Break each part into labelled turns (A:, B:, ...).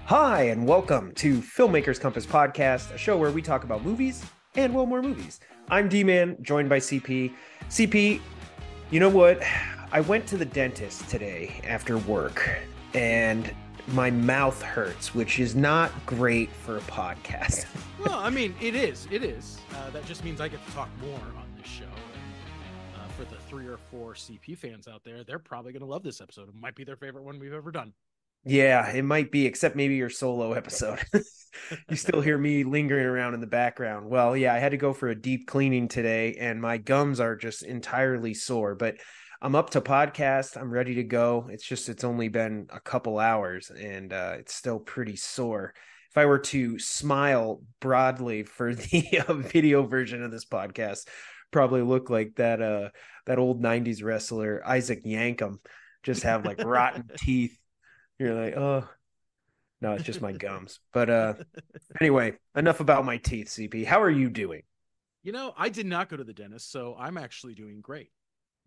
A: Hi, and welcome to Filmmakers Compass Podcast, a show where we talk about movies and, well, more movies. I'm D-Man, joined by CP. CP, you know what? I went to the dentist today after work, and my mouth hurts, which is not great for a podcast.
B: Well, I mean, it is. It is. That just means I get to talk more on this show. And for the 3 or 4 CP fans out there, they're probably going to love this episode. It might be their favorite one we've ever done.
A: Yeah, it might be, except maybe your solo episode. You still hear me lingering around in the background. Well, yeah, I had to go for a deep cleaning today, and my gums are just entirely sore, but I'm up to podcast. I'm ready to go. It's only been a couple hours, and it's still pretty sore. If I were to smile broadly for the video version of this podcast, probably look like that old 90s wrestler, Isaac Yankem, just have like rotten teeth. You're like, oh, no, it's just my gums. But anyway, enough about my teeth, CP. How are you doing?
B: You know, I did not go to the dentist, so I'm actually doing great.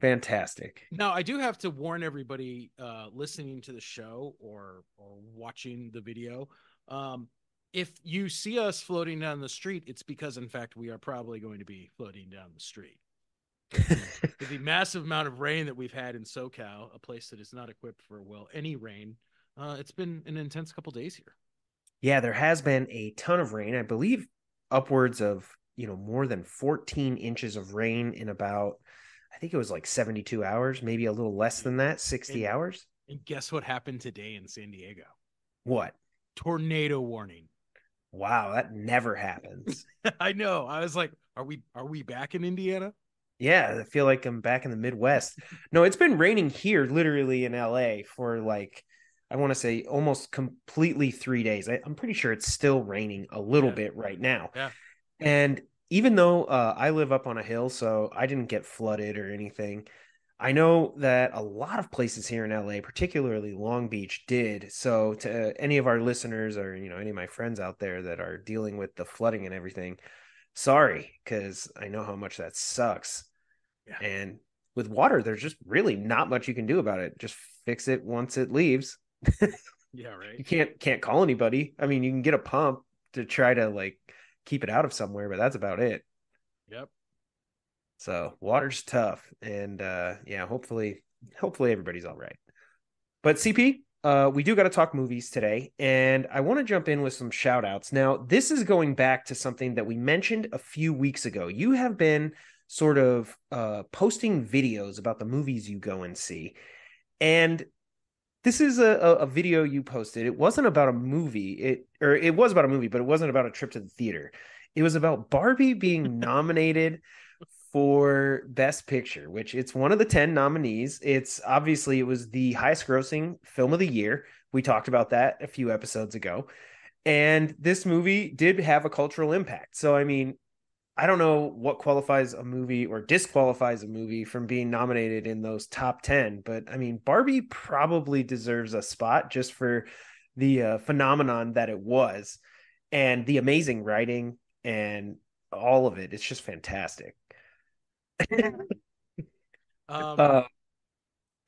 A: Fantastic.
B: Now, I do have to warn everybody listening to the show or watching the video. If you see us floating down the street, it's because, in fact, we are probably going to be floating down the street. With the massive amount of rain that we've had in SoCal, a place that is not equipped for, well, any rain, it's been an intense couple days here.
A: Yeah, there has been a ton of rain. I believe upwards of, more than 14 inches of rain in about, I think it was like 72 hours, maybe a little less than that, 60 hours.
B: And guess what happened today in San Diego?
A: What?
B: Tornado warning.
A: Wow, that never happens.
B: I know. I was like, are we back in Indiana?
A: Yeah, I feel like I'm back in the Midwest. No, it's been raining here literally in LA for like, I want to say almost completely 3 days. I'm pretty sure it's still raining a little bit right now.
B: Yeah.
A: And even though I live up on a hill, so I didn't get flooded or anything, I know that a lot of places here in LA, particularly Long Beach, did. So to any of our listeners or, any of my friends out there that are dealing with the flooding and everything, sorry, because I know how much that sucks. Yeah. And with water, there's just really not much you can do about it. Just fix it once it leaves.
B: Yeah, right.
A: You can't call anybody. I mean, you can get a pump to try to like keep it out of somewhere, but that's about it.
B: Yep.
A: So water's tough, and yeah, hopefully everybody's all right. But CP, we do got to talk movies today, and I want to jump in with some shout outs. Now, this is going back to something that we mentioned a few weeks ago. You have been sort of posting videos about the movies you go and see, and this is a video you posted. It wasn't about a movie. It was about a movie, but it wasn't about a trip to the theater. It was about Barbie being nominated for Best Picture, which it's one of the 10 nominees. It was the highest grossing film of the year. We talked about that a few episodes ago. And this movie did have a cultural impact. So, I mean, I don't know what qualifies a movie or disqualifies a movie from being nominated in those top 10, but I mean, Barbie probably deserves a spot just for the phenomenon that it was and the amazing writing and all of it. It's just fantastic.
B: Thank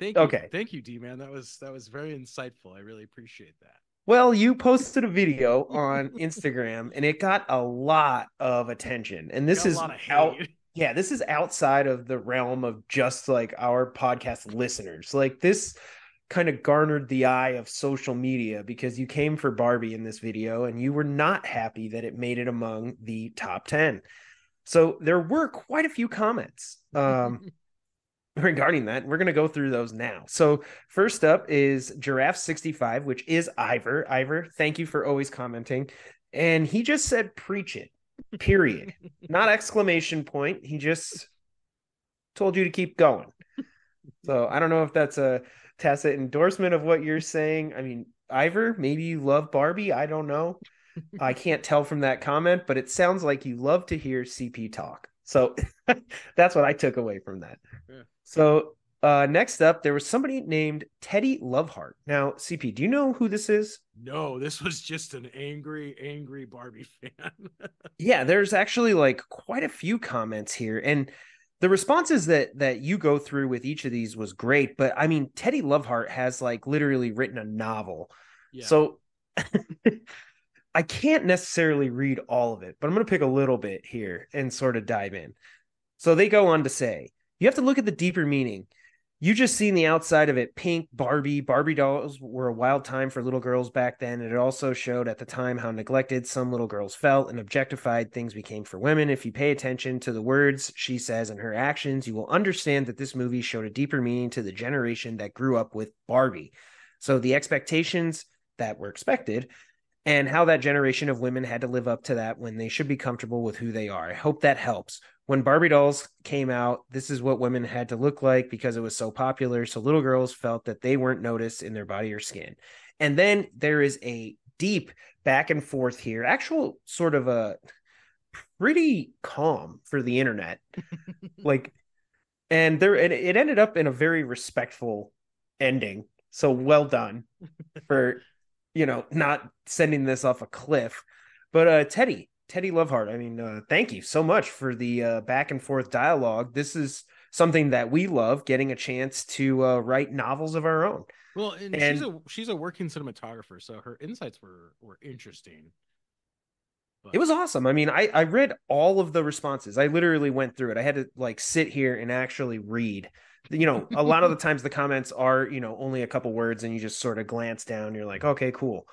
B: you.
A: Okay.
B: Thank you, D-Man. That was very insightful. I really appreciate that.
A: Well, you posted a video on Instagram and it got a lot of attention. And this is this is outside of the realm of just like our podcast listeners. Like this kind of garnered the eye of social media because you came for Barbie in this video and you were not happy that it made it among the top 10. So there were quite a few comments regarding that. We're going to go through those now. So first up is Giraffe65, which is Ivor. Ivor, thank you for always commenting. And he just said, preach it, period. Not exclamation point. He just told you to keep going. So I don't know if that's a tacit endorsement of what you're saying. I mean, Ivor, maybe you love Barbie. I don't know. I can't tell from that comment, but it sounds like you love to hear CP talk. So that's what I took away from that. Yeah. So next up, there was somebody named Teddy Loveheart. Now, CP, do you know who this is?
B: No, this was just an angry Barbie fan.
A: Yeah, there's actually like quite a few comments here. And the responses that you go through with each of these was great. But I mean, Teddy Loveheart has like literally written a novel. Yeah. So I can't necessarily read all of it, but I'm going to pick a little bit here and sort of dive in. So they go on to say, you have to look at the deeper meaning. You just seen the outside of it. Pink, Barbie dolls were a wild time for little girls back then. And it also showed at the time how neglected some little girls felt and objectified things became for women. If you pay attention to the words she says and her actions, you will understand that this movie showed a deeper meaning to the generation that grew up with Barbie. So the expectations that were expected and how that generation of women had to live up to that when they should be comfortable with who they are. I hope that helps. When Barbie dolls came out, this is what women had to look like because it was so popular. So little girls felt that they weren't noticed in their body or skin. And then there is a deep back and forth here, actual sort of a pretty calm for the internet. Like, and there, and it ended up in a very respectful ending. So well done for not sending this off a cliff. But Teddy Loveheart, I mean, thank you so much for the back and forth dialogue. This is something that we love, getting a chance to write novels of our own.
B: Well, and
A: And
B: she's a working cinematographer, so her insights were interesting.
A: it
B: But
A: was awesome. I mean, I read all of the responses. I literally went through it. I had to like sit here and actually read. A lot of the times the comments are, only a couple words and you just sort of glance down. You're like, okay, cool.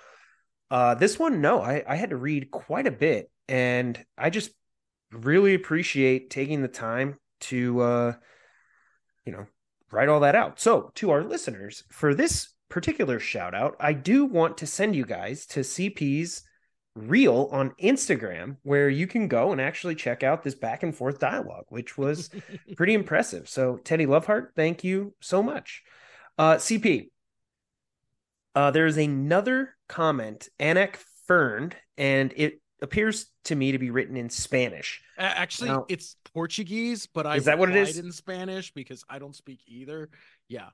A: This one, no, I had to read quite a bit, and I just really appreciate taking the time to, you know, write all that out. So, to our listeners, for this particular shout out, I do want to send you guys to CP's reel on Instagram, where you can go and actually check out this back and forth dialogue, which was pretty impressive. So, Teddy Loveheart, thank you so much. CP, there's another comment, Anak Ferned, and it appears to me to be written in Spanish.
B: actually,
A: Now,
B: it's Portuguese, but I
A: is that what it
B: replied
A: is?
B: in Spanish because I don't speak either. Yeah,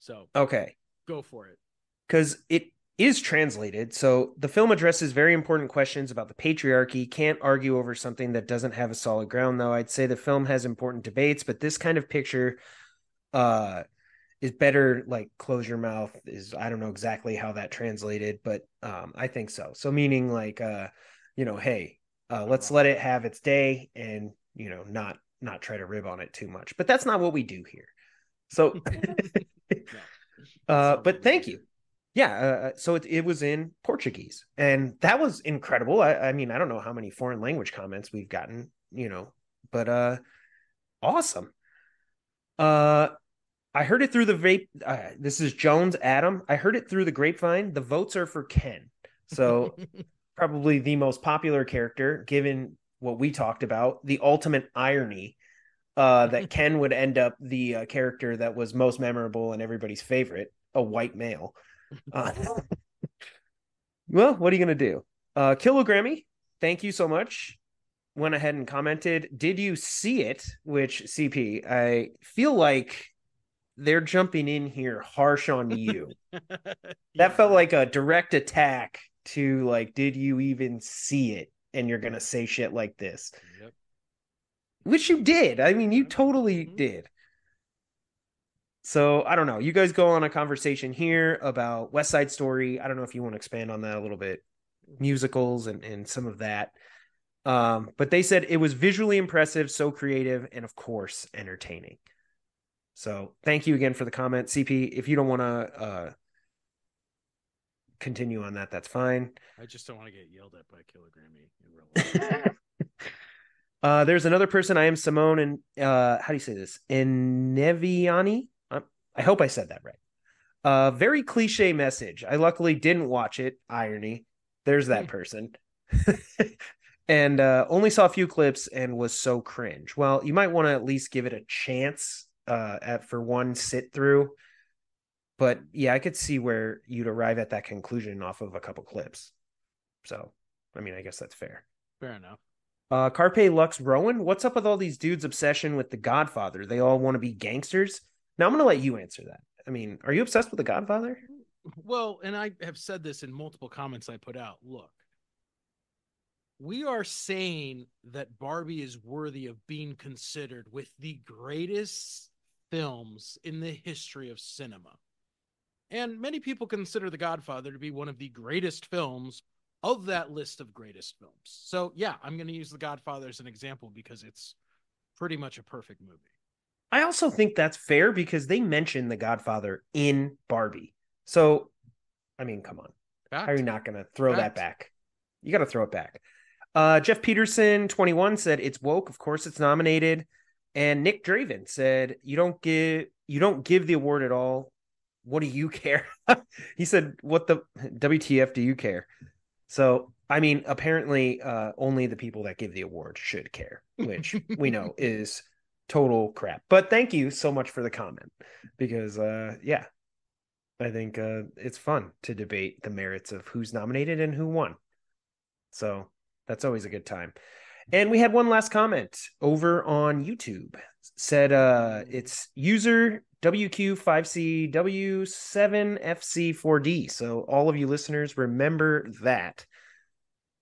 B: so
A: Okay,
B: go for it.
A: because it is translated. So the film addresses very important questions about the patriarchy. Can't argue over something that doesn't have a solid ground, though. I'd say the film has important debates, but this kind of picture uh, is better. Like close your mouth is, I don't know exactly how that translated, but I think so. So meaning like hey,
B: All
A: let's
B: right.
A: let it have its day and not try to rib on it too much. But that's not what we do here. So
B: No, that's not what
A: but
B: we do
A: thank you.
B: here.
A: Yeah, so it was in Portuguese, and that was incredible. I mean, I don't know how many foreign language comments we've gotten, but awesome. Uh, I heard it through the vape. This is Jones Adam. I heard it through the grapevine. The votes are for Ken. So probably the most popular character, given what we talked about, the ultimate irony that Ken would end up the character that was most memorable and everybody's favorite, a white male. Uh, well, what are you going to do? Kilogrammy, thank you so much. Went ahead and commented, did you see it? Which, CP, I feel like they're jumping in here harsh on you. That
B: Yeah,
A: felt
B: right.
A: like a direct attack to like, did you even see it? And you're gonna say shit like this,
B: Yep.
A: which you did. I mean, you
B: Yep.
A: totally
B: Hmm.
A: did. So I don't know. You guys go on a conversation here about West Side Story. I don't know if you want to expand on that a little bit, musicals and some of that. But they said it was visually impressive, so creative, and of course entertaining. So thank you again for the comment, CP. If you don't want to continue on that, that's fine.
B: I just don't want to get yelled at by Kilogrammy in real life.
A: There's another person. I am Simone, and how do you say this? Ineviani. I hope I said that right. Very cliche message. I luckily didn't watch it. Irony. There's that person. And only saw a few clips and was so cringe. Well, you might want to at least give it a chance for one sit through. But yeah, I could see where you'd arrive at that conclusion off of a couple clips. So, I mean, I guess that's fair.
B: Fair enough.
A: Carpe Lux Rowan, what's up with all these dudes' obsession with The Godfather? They all want to be gangsters. Now I'm going to let you answer that. I mean, are you obsessed with The Godfather?
B: Well, and I have said this in multiple comments I put out. Look, we are saying that Barbie is worthy of being considered with the greatest films in the history of cinema. And many people consider The Godfather to be one of the greatest films of that list of greatest films. So, yeah, I'm going to use The Godfather as an example because it's pretty much a perfect movie.
A: I also think that's fair because they mention The Godfather in Barbie. So, I mean, come on. How are you
B: Fact.
A: not going to throw that
B: Fact.
A: back? You got to throw it back. Jeff Peterson, 21, said it's woke. Of course, it's nominated. And Nick Draven said you don't give the award at all. What do you care? He said, "What the WTF do you care?" So, I mean, apparently, only the people that give the award should care, which we know is total crap. But thank you so much for the comment because, yeah, I think it's fun to debate the merits of who's nominated and who won. So that's always a good time. And we had one last comment over on YouTube. Said it's user WQ5CW7FC4D. So all of you listeners remember that.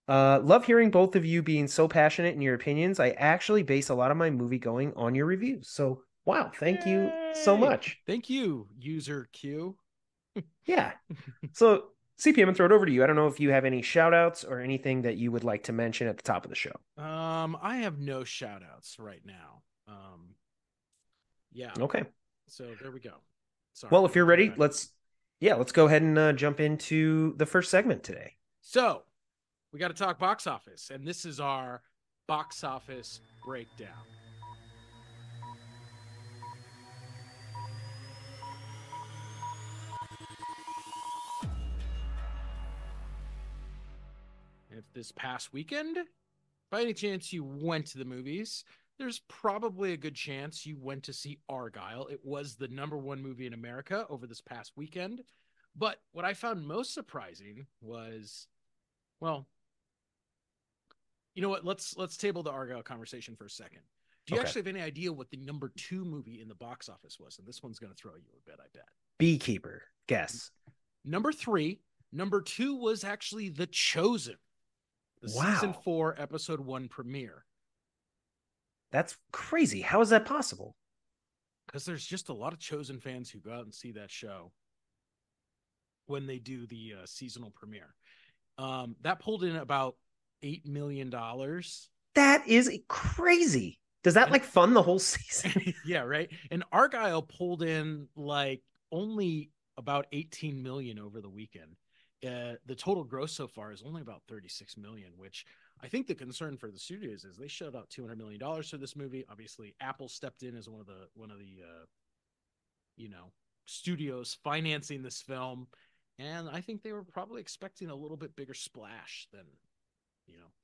A: Love hearing both of you being so passionate in your opinions. I actually base a lot of my movie going on your reviews. So wow, thank you so
B: Yay!
A: much.
B: Thank you, user Q.
A: Yeah. So CPM, and throw it over to you. I don't know if you have any shout outs or anything that you would like to mention at the top of the show.
B: I have no shout outs right now. Yeah.
A: Okay.
B: So there we go. Sorry.
A: Well, if you're ready, let's go ahead and jump into the first segment today.
B: So we got to talk box office, and this is our box office breakdown. If this past weekend, by any chance you went to the movies, there's probably a good chance you went to see Argyle. It was the number one movie in America over this past weekend. But what I found most surprising was, well, you know what? Let's table the Argyle conversation for a second. Do you
A: Okay.
B: actually have any idea what the number two movie in the box office was? And this one's going to throw you a bit, I bet.
A: Beekeeper. Guess.
B: Number three. Number two was actually The Chosen, the season
A: Wow.
B: 4, episode 1 premiere.
A: That's crazy. How is that possible?
B: Because there's just a lot of Chosen fans who go out and see that show when they do the seasonal premiere. That pulled in about $8 million.
A: That is crazy. Does that
B: And
A: like fund the whole season?
B: yeah, right. And Argyle pulled in like only about 18 million over the weekend. The total gross so far is only about 36 million, which I think the concern for the studios is they shelled out $200 million for this movie. Obviously, Apple stepped in as one of the studios financing this film, and I think they were probably expecting a little bit bigger splash than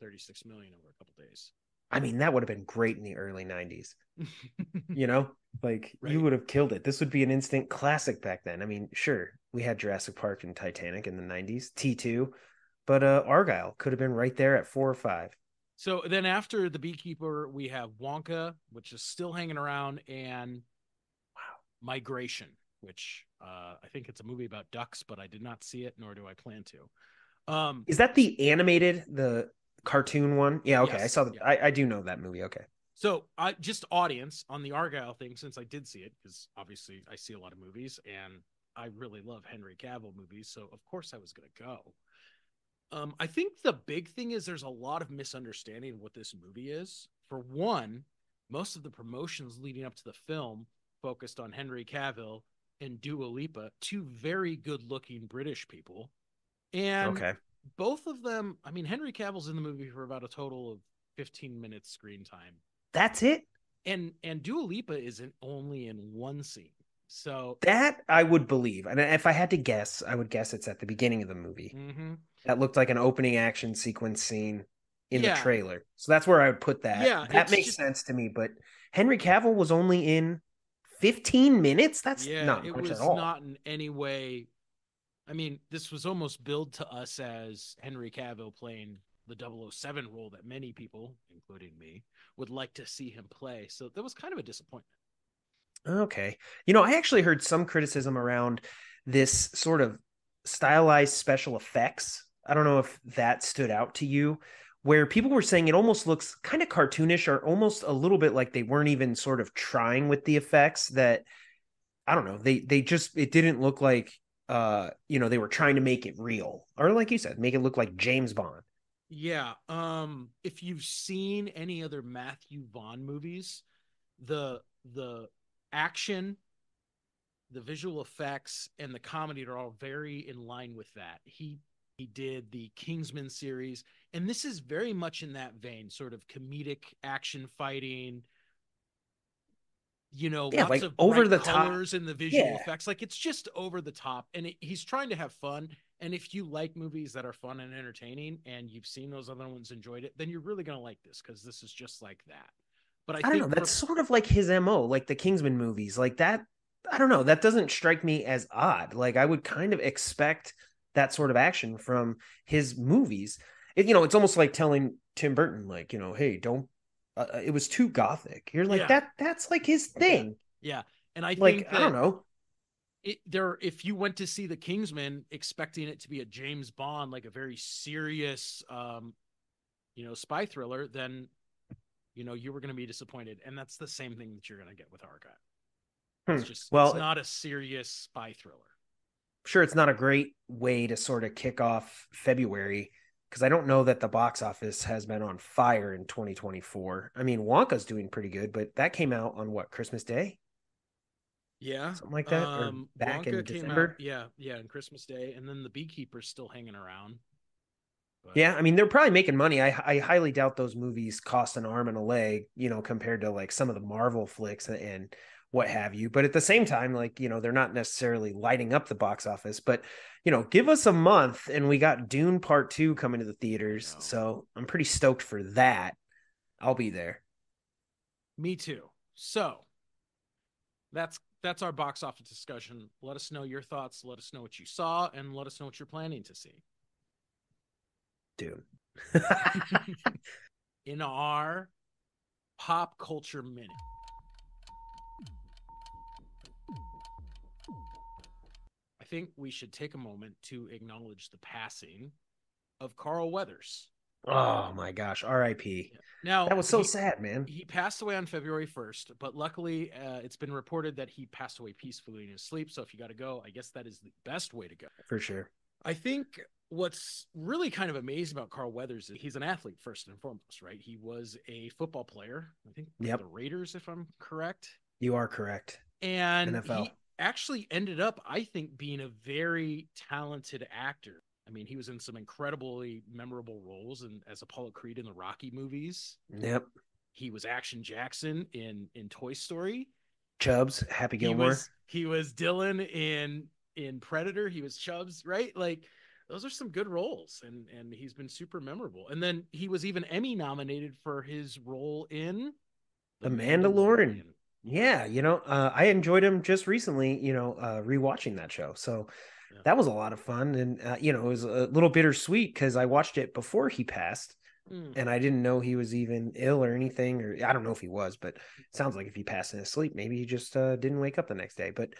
B: 36 million over a couple days.
A: I mean, that would have been great in the early 90s. You know, like
B: Right.
A: you would have killed it. This would be an instant classic back then. I mean, sure, we had Jurassic Park and Titanic in the 90s, T2, but Argyle could have been right there at 4 or 5.
B: So then after The Beekeeper, we have Wonka, which is still hanging around, and Migration, which I think it's a movie about ducks, but I did not see it, nor do I plan to.
A: Is that the animated, the cartoon one? Yeah, okay. I
B: Yes,
A: saw that.
B: yeah.
A: I do know that movie. Okay.
B: So I just audience on the Argyle thing, since I did see it, because obviously I see a lot of movies and I really love Henry Cavill movies. So of course I was going to go. I think the big thing is there's a lot of misunderstanding of what this movie is. For one, most of the promotions leading up to the film focused on Henry Cavill and Dua Lipa, two very good looking British people. And
A: Okay.
B: both of them, I mean, Henry Cavill's in the movie for about a total of 15 minutes screen time.
A: That's it?
B: And Dua Lipa isn't only in one scene. So
A: That I would believe. And if I had to guess, I would guess it's at the beginning of the movie.
B: mm-hmm.
A: That looked like an opening action sequence scene in the
B: Yeah.
A: trailer. So that's where I would put that.
B: Yeah,
A: That
B: it's
A: makes
B: just,
A: sense to me. But Henry Cavill was only in 15 minutes? That's
B: yeah,
A: not
B: it
A: much at
B: was
A: all.
B: not in any way. I mean, this was almost billed to us as Henry Cavill playing the 007 role that many people, including me, would like to see him play. So that was kind of a disappointment.
A: Okay. I actually heard some criticism around this sort of stylized special effects. I don't know if that stood out to you, where people were saying it almost looks kind of cartoonish or almost a little bit like they weren't even sort of trying with the effects that I don't know. They just it didn't look like they were trying to make it real, or like you said, make it look like James Bond.
B: Yeah. If you've seen any other Matthew Vaughn movies, the action, the visual effects, and the comedy are all very in line with that. He did the Kingsman series, and this is very much in that vein, sort of comedic action fighting,
A: Yeah,
B: lots
A: like
B: of
A: over
B: bright
A: the top.
B: colors and the visual
A: Yeah,
B: effects. Like it's just over the top, and he's trying to have fun. And if you like movies that are fun and entertaining, and you've seen those other ones, enjoyed it, then you're really gonna like this because this is just like that. But I
A: I don't know.
B: think
A: That's
B: for
A: sort of like his MO, like the Kingsman movies, like that. I don't know. That doesn't strike me as odd. Like I would kind of expect that sort of action from his movies. It's almost like telling Tim Burton, like, hey, don't. It was too gothic. You're like
B: yeah,
A: that. That's like his
B: yeah,
A: thing.
B: yeah, and I
A: Like
B: think
A: I don't
B: that
A: know.
B: if you went to see the Kingsman expecting it to be a James Bond, like a very serious, spy thriller, then you were going to be disappointed, and that's the same thing that you're going to get with Archive.
A: Hmm.
B: It's
A: Well,
B: not a serious spy thriller.
A: sure, it's not a great way to sort of kick off February because I don't know that the box office has been on fire in 2024. I mean, Wonka's doing pretty good, but that came out on what, Christmas Day?
B: Yeah.
A: Something like that, or back in
B: Wonka came out,
A: December?
B: yeah, on Christmas Day, and then The Beekeeper's still hanging around. But
A: Yeah, I mean, they're probably making money. I highly doubt those movies cost an arm and a leg, compared to like some of the Marvel flicks and what have you. But at the same time, like, they're not necessarily lighting up the box office. But, give us a month and we got Dune Part 2 coming to the
B: I
A: theaters.
B: know.
A: So I'm pretty stoked for that. I'll be there.
B: Me too. So that's our box office discussion. Let us know your thoughts. Let us know what you saw, and let us know what you're planning to see.
A: Dune.
B: In our pop culture minute, I think we should take a moment to acknowledge the passing of Carl Weathers.
A: Oh my gosh. RIP.
B: Yeah. Now
A: That was so
B: he
A: sad, man.
B: he passed away on February 1st, but luckily it's been reported that he passed away peacefully in his sleep. So if you got to go, I guess that is the best way to go.
A: For sure.
B: I think what's really kind of amazing about Carl Weathers is he's an athlete first and foremost, right? He was a football player, I think for
A: Yep.
B: the Raiders, if I'm correct.
A: You are correct.
B: And
A: NFL.
B: he actually ended up, I think, being a very talented actor. I mean, he was in some incredibly memorable roles as Apollo Creed in the Rocky movies.
A: Yep.
B: He was Action Jackson in Toy Story.
A: Chubbs, Happy
B: He
A: Gilmore.
B: was he was Dylan in Predator. He was Chubbs, right? Like those are some good roles, and he's been super memorable. And then he was even Emmy nominated for his role in The
A: The Mandalorian.
B: Mandalorian.
A: Yeah, I enjoyed him just recently, rewatching that show. So
B: Yeah.
A: that was a lot of fun. And, it was a little bittersweet because I watched it before he passed
B: Mm.
A: and I didn't know he was even ill or anything. Or I don't know if he was, but it sounds like if he passed in his sleep, maybe he just didn't wake up the next day. But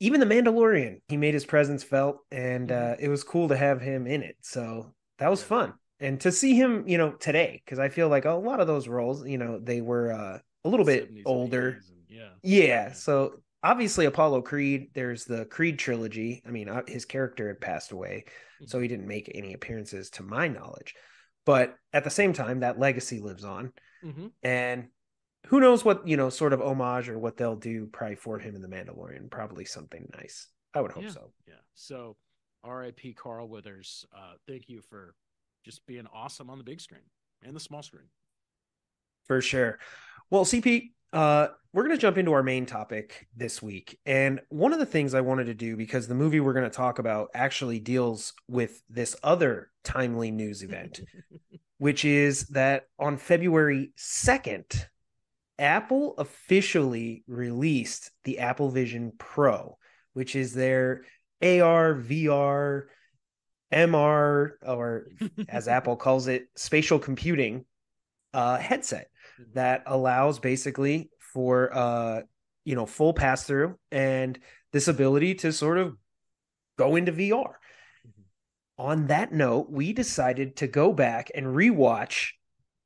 A: even The Mandalorian, he made his presence felt and
B: Mm-hmm.
A: it was cool to have him in it. So that was
B: Yeah.
A: fun. And to see him, today, because I feel like a lot of those roles, they were a little bit
B: 70s and
A: older.
B: 80s and yeah.
A: Yeah.
B: Yeah.
A: So obviously Apollo Creed, there's the Creed trilogy. I mean, his character had passed away, so
B: Mm-hmm.
A: he didn't make any appearances to my knowledge. But at the same time, that legacy lives on.
B: Mm-hmm.
A: And who knows what, sort of homage or what they'll do probably for him in The Mandalorian. Probably something nice. I would hope
B: Yeah.
A: so.
B: Yeah. So R.I.P. Carl Withers. Thank you for just being awesome on the big screen and the small screen.
A: For sure. Well, CP, we're going to jump into our main topic this week. And one of the things I wanted to do, because the movie we're going to talk about actually deals with this other timely news event, which is that on February 2nd, Apple officially released the Apple Vision Pro, which is their AR, VR, MR, or as Apple calls it, spatial computing headset that allows basically for full pass through and this ability to sort of go into VR. On that note, we decided to go back and rewatch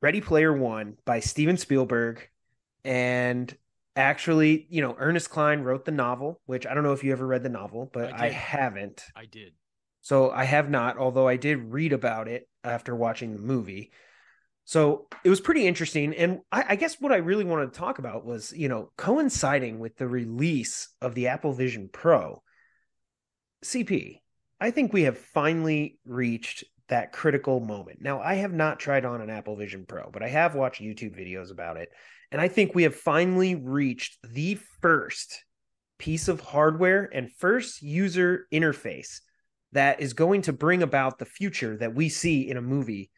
A: Ready Player One by Steven Spielberg and actually, Ernest Cline wrote the novel, which I don't know if you ever read the novel, but
B: I
A: I
B: did.
A: haven't.
B: I did.
A: So I have not, although I did read about it after watching the movie. So it was pretty interesting. And I guess what I really wanted to talk about was, coinciding with the release of the Apple Vision Pro, CP, I think we have finally reached that critical moment. Now, I have not tried on an Apple Vision Pro, but I have watched YouTube videos about it. And I think we have finally reached the first piece of hardware and first user interface that is going to bring about the future that we see in a movie,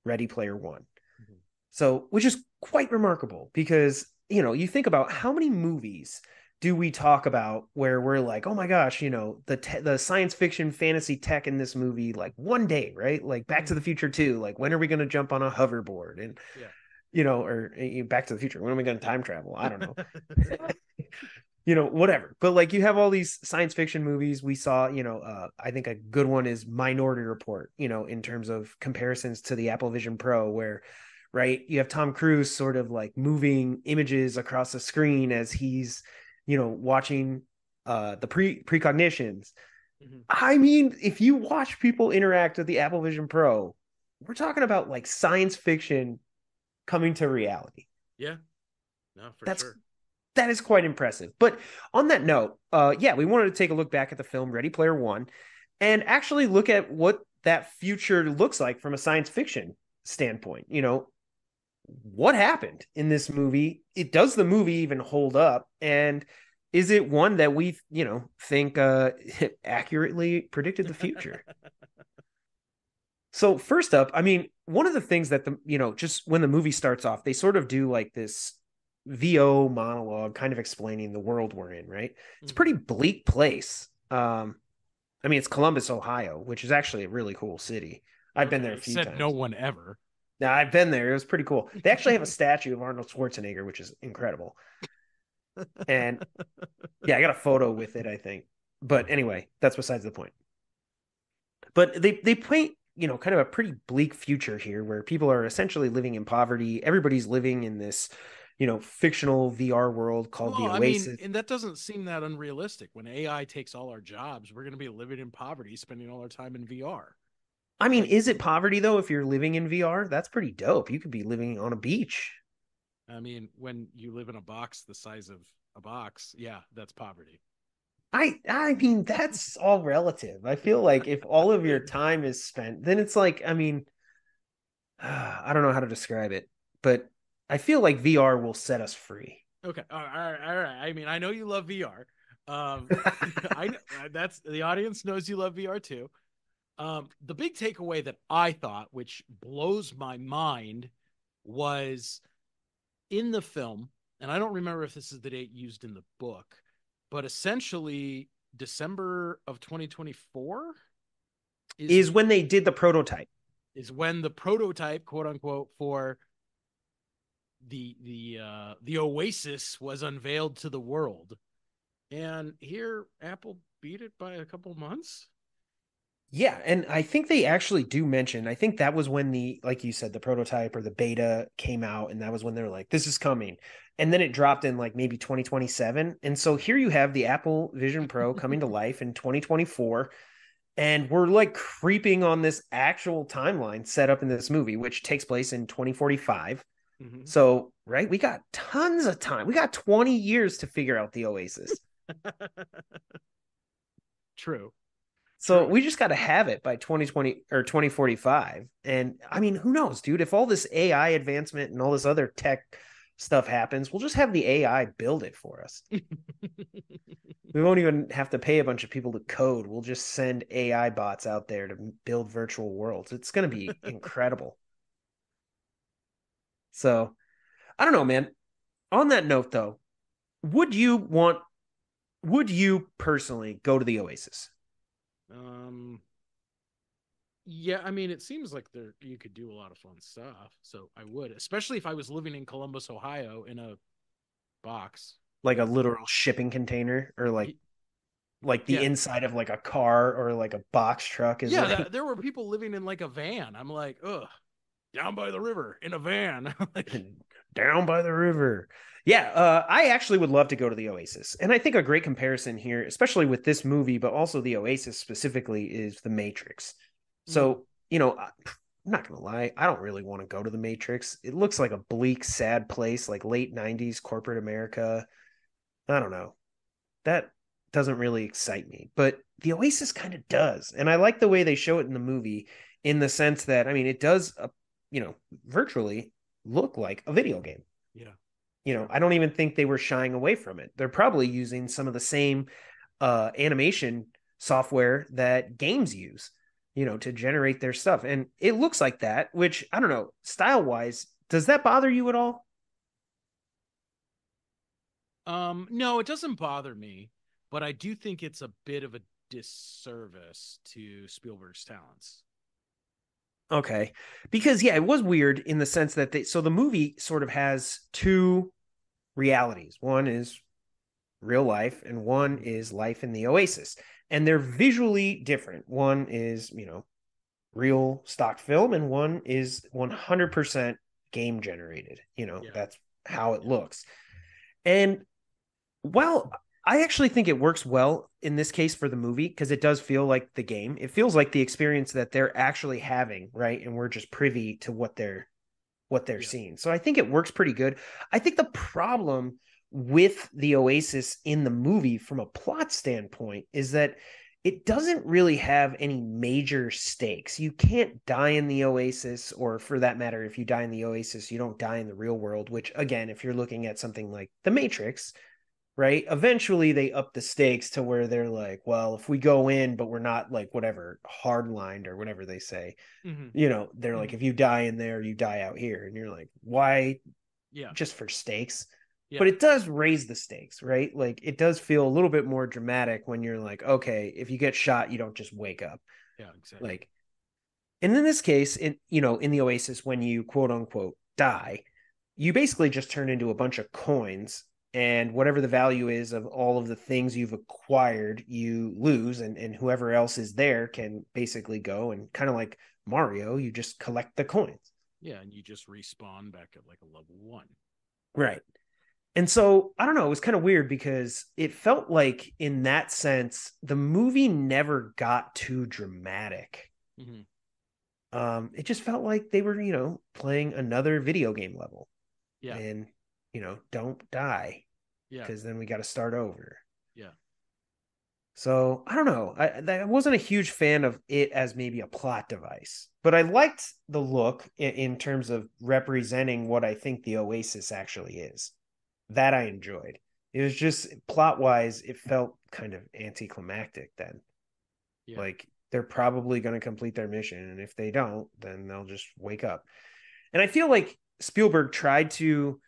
A: Ready Player One.
B: Mhm.
A: So, which is quite remarkable because, you think about how many movies do we talk about where we're like, oh my gosh, the science fiction fantasy tech in this movie, like one day, right? Like Back to the Future 2, like when are we going to jump on a hoverboard? And,
B: Yeah.
A: or Back to the Future, when are we going to time travel? I don't know. Whatever. But like you have all these science fiction movies. We saw, I think a good one is Minority Report, in terms of comparisons to the Apple Vision Pro, where, right, you have Tom Cruise sort of like moving images across the screen as he's, watching the precognitions.
B: Mhm.
A: I mean, if you watch people interact with the Apple Vision Pro, we're talking about like science fiction coming to reality.
B: Yeah. No, for
A: That's
B: sure.
A: that is quite impressive. But on that note, yeah, we wanted to take a look back at the film Ready Player One and actually look at what that future looks like from a science fiction standpoint. What happened in this movie? Does the movie even hold up? And is it one that we, think accurately predicted the future? So first up, I mean, one of the things that just when the movie starts off, they sort of do like this VO monologue kind of explaining the world we're in, right? It's a
B: Mhm.
A: pretty bleak place. I mean, it's Columbus, Ohio, which is actually a really cool city. I've been there a
B: Okay.
A: few
B: Said no
A: times.
B: one ever.
A: Now, I've been there. It was pretty cool. They actually have a statue of Arnold Schwarzenegger, which is incredible. And yeah, I got a photo with it, I think. But anyway, that's besides the point. But they paint, kind of a pretty bleak future here where people are essentially living in poverty. Everybody's living in this, fictional VR world called the
B: Well, I mean,
A: Oasis.
B: and that doesn't seem that unrealistic. When AI takes all our jobs, we're going to be living in poverty, spending all our time in VR.
A: I mean,
B: Like,
A: is it poverty though if you're living in VR? That's pretty dope. You could be living on a beach.
B: I mean, when you live in a box the size of a box, yeah, that's poverty.
A: I mean, that's all relative. I feel like if all of your time is spent, then it's like, I mean, I don't know how to describe it, but I feel like VR will set us free.
B: Okay, all right, all right. I mean, I know you love VR. Um, I that's the audience knows you love VR too. The big takeaway that I thought, which blows my mind, was in the film, and I don't remember if this is the date used in the book, but essentially December of 2024 is
A: Is when they did the prototype.
B: is when the prototype, quote unquote, for the Oasis was unveiled to the world. And here Apple beat it by a couple months.
A: Yeah, and I think they actually do mention, I think that was when like you said, the prototype or the beta came out, and that was when they were like, this is coming. And then it dropped in like maybe 2027. And so here you have the Apple Vision Pro coming to life in 2024. And we're like creeping on this actual timeline set up in this movie, which takes place in 2045.
B: Mm-hmm.
A: So, right, we got tons of time. We got 20 years to figure out the Oasis.
B: True.
A: So
B: True.
A: we just got to have it by 2020 or 2045. And I mean, who knows, dude? If all this AI advancement and all this other tech stuff happens, we'll just have the AI build it for us. We won't even have to pay a bunch of people to code. We'll just send AI bots out there to build virtual worlds. It's going to be incredible. So I don't know, man. On that note, though, would you want, would you personally go to the Oasis?
B: um yeah, I mean, it seems like there you could do a lot of fun stuff. So I would, especially if I was living in Columbus, Ohio, in a box.
A: Like a literal shipping container or like the
B: Yeah,
A: inside of like a car or like a box truck is
B: yeah.
A: like
B: There were people living in like a van. I'm like, ugh, down by the river in a van. Like,
A: down by the river. Yeah, I actually would love to go to the Oasis. And I think a great comparison here, especially with this movie, but also the Oasis specifically, is the Matrix.
B: Mm.
A: So, I'm not going to lie, I don't really want to go to the Matrix. It looks like a bleak, sad place, like late 90s corporate America. I don't know. That doesn't really excite me, but the Oasis kind of does. And I like the way they show it in the movie in the sense that, I mean, it does, virtually look like a video game.
B: Yeah. Yeah.
A: I don't even think they were shying away from it. They're probably using some of the same animation software that games use, to generate their stuff. And it looks like that, which I don't know, style wise, does that bother you at all?
B: No, it doesn't bother me, but I do think it's a bit of a disservice to Spielberg's talents.
A: Okay. Because yeah, it was weird in the sense that so the movie sort of has two realities. One is real life and one
B: Mhm.
A: is life in the Oasis. And they're visually different. One is, real stock film and one is 100% game generated.
B: Yeah.
A: That's how it
B: Yeah.
A: looks. And well, I actually think it works well in this case for the movie because it does feel like the game. It feels like the experience that they're actually having, right? And we're just privy to what they're
B: Yeah.
A: seeing. So I think it works pretty good. I think the problem with the Oasis in the movie from a plot standpoint is that it doesn't really have any major stakes. You can't die in the Oasis, or for that matter, if you die in the Oasis, you don't die in the real world, which again, if you're looking at something like The Matrix, right? Eventually they up the stakes to where they're like, well, if we go in, but we're not like whatever hardlined or whatever they say,
B: Hmm.
A: they're like,
B: Hmm.
A: if you die in there, you die out here. And you're like, why?
B: Yeah.
A: Just for stakes. But
B: Yeah.
A: it does raise the stakes, right? Like it does feel a little bit more dramatic when you're like, okay, if you get shot, you don't just wake up.
B: Yeah. Exactly.
A: Like, and in this case, in the Oasis, when you quote unquote die, you basically just turn into a bunch of coins, and whatever the value is of all of the things you've acquired, you lose, and whoever else is there can basically go and kind of like Mario, you just collect the coins.
B: Yeah. And you just respawn back at like a level one.
A: Right. And so I don't know, it was kind of weird because it felt like in that sense, the movie never got too dramatic.
B: Hmm.
A: It just felt like they were, playing another video game level
B: Yeah.
A: and, don't die
B: Yeah.
A: because then we got to start over.
B: Yeah.
A: So I don't know. I wasn't a huge fan of it as maybe a plot device, but I liked the look in terms of representing what I think the Oasis actually is. That I enjoyed. It was just plot wise, it felt kind of anticlimactic then.
B: Yeah.
A: Like they're probably going to complete their mission, and if they don't, then they'll just wake up. And I feel like Spielberg tried to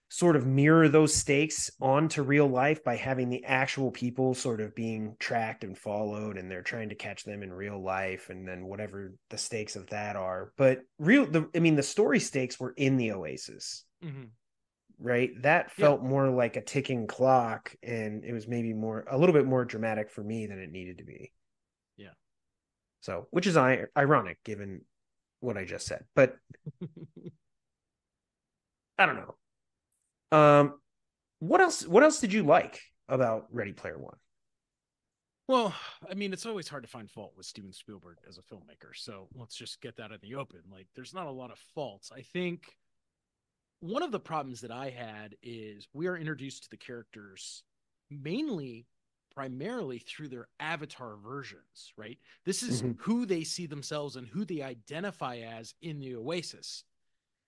A: sort of mirror those stakes onto real life by having the actual people sort of being tracked and followed, and they're trying to catch them in real life, and then whatever the stakes of that are. But the story stakes were in the Oasis,
B: Hmm.
A: right? That
B: Yeah.
A: felt more like a ticking clock, and it was maybe a little bit more dramatic for me than it needed to be.
B: Yeah.
A: So, which is ironic given what I just said, but I don't know. What else? What else did you like about Ready Player One?
B: Well, I mean, it's always hard to find fault with Steven Spielberg as a filmmaker. So let's just get that in the open. Like, there's not a lot of faults. I think one of the problems that I had is we are introduced to the characters mainly, primarily through their avatar versions, right? This is
A: Mm-hmm.
B: who they see themselves and who they identify as in the Oasis.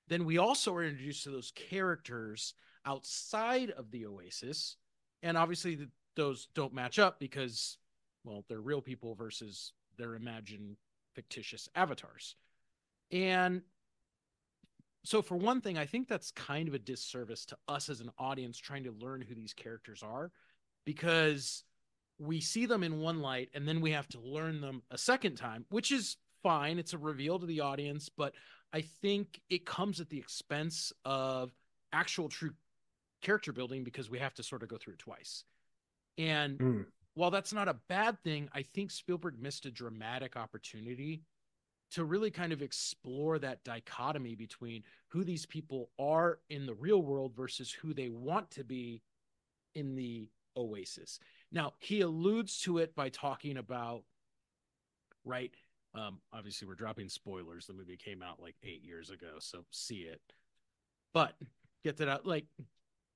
B: Then we also are introduced to those characters outside of the Oasis. And obviously, those don't match up because, well, they're real people versus their imagined fictitious avatars. And so, for one thing, I think that's kind of a disservice to us as an audience trying to learn who these characters are because we see them in one light and then we have to learn them a second time, which is fine. It's a reveal to the audience, but I think it comes at the expense of actual true character building because we have to sort of go through it twice. And
A: Mm.
B: while that's not a bad thing, I think Spielberg missed a dramatic opportunity to really kind of explore that dichotomy between who these people are in the real world versus who they want to be in the Oasis. Now, he alludes to it by talking about, right? Obviously, we're dropping spoilers. The movie came out like 8 years ago, so see it. But get that out, like,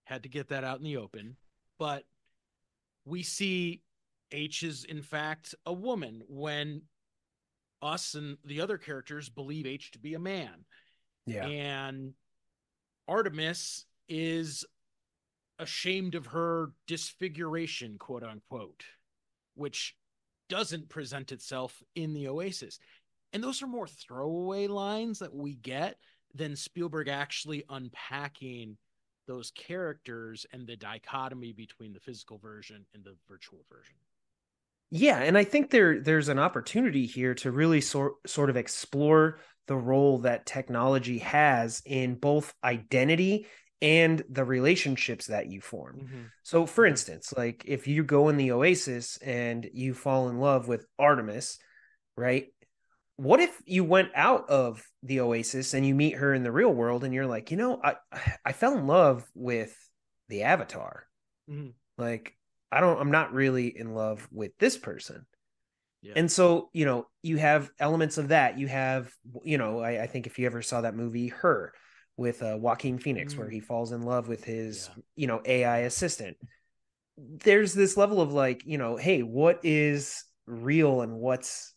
B: had to get that out in the open. But we see H is, in fact, a woman when us and the other characters believe H to be a man.
A: Yeah.
B: And Artemis is ashamed of her disfiguration, quote unquote, which doesn't present itself in the Oasis. And those are more throwaway lines that we get than Spielberg actually unpacking those characters and the dichotomy between the physical version and the virtual version.
A: Yeah, and I think there's an opportunity here to really sort of explore the role that technology has in both identity and the relationships that you form.
B: Mm-hmm.
A: So for
B: Mm-hmm.
A: instance, like if you go in the Oasis and you fall in love with Artemis, right? What if you went out of the Oasis and you meet her in the real world and you're like, I fell in love with the Avatar.
B: Mm-hmm.
A: Like I'm not really in love with this person.
B: Yeah.
A: And so, you have elements of that. You have, I think if you ever saw that movie, Her, with Joaquin Phoenix, where
B: Mm.
A: he falls in love with his,
B: Yeah.
A: AI assistant. There's this level of like, hey, what is real and what's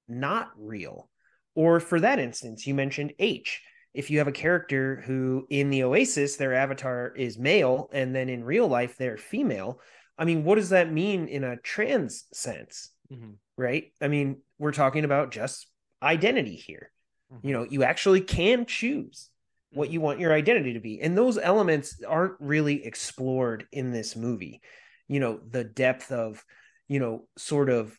A: not real? Or for that instance, you mentioned H. If you have a character who in the Oasis, their avatar is male, and then in real life, they're female. I mean, what does that mean in a trans sense?
B: Mm-hmm.
A: Right? I mean, we're talking about just identity here.
B: Mm-hmm.
A: You actually can choose what
B: Mm-hmm.
A: you want your identity to be. And those elements aren't really explored in this movie. The depth of, sort of,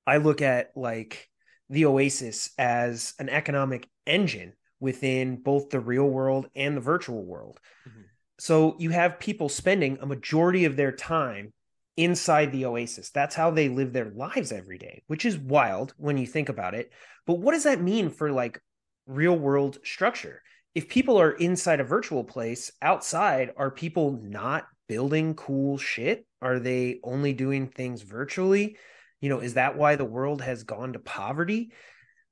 A: I look at like the Oasis as an economic engine within both the real world and the virtual world.
B: Mm-hmm.
A: So you have people spending a majority of their time inside the Oasis. That's how they live their lives every day, which is wild when you think about it. But what does that mean for like real world structure? If people are inside a virtual place, outside, are people not building cool shit? Are they only doing things virtually? Is
B: Mm-hmm.
A: that why the world has gone to poverty?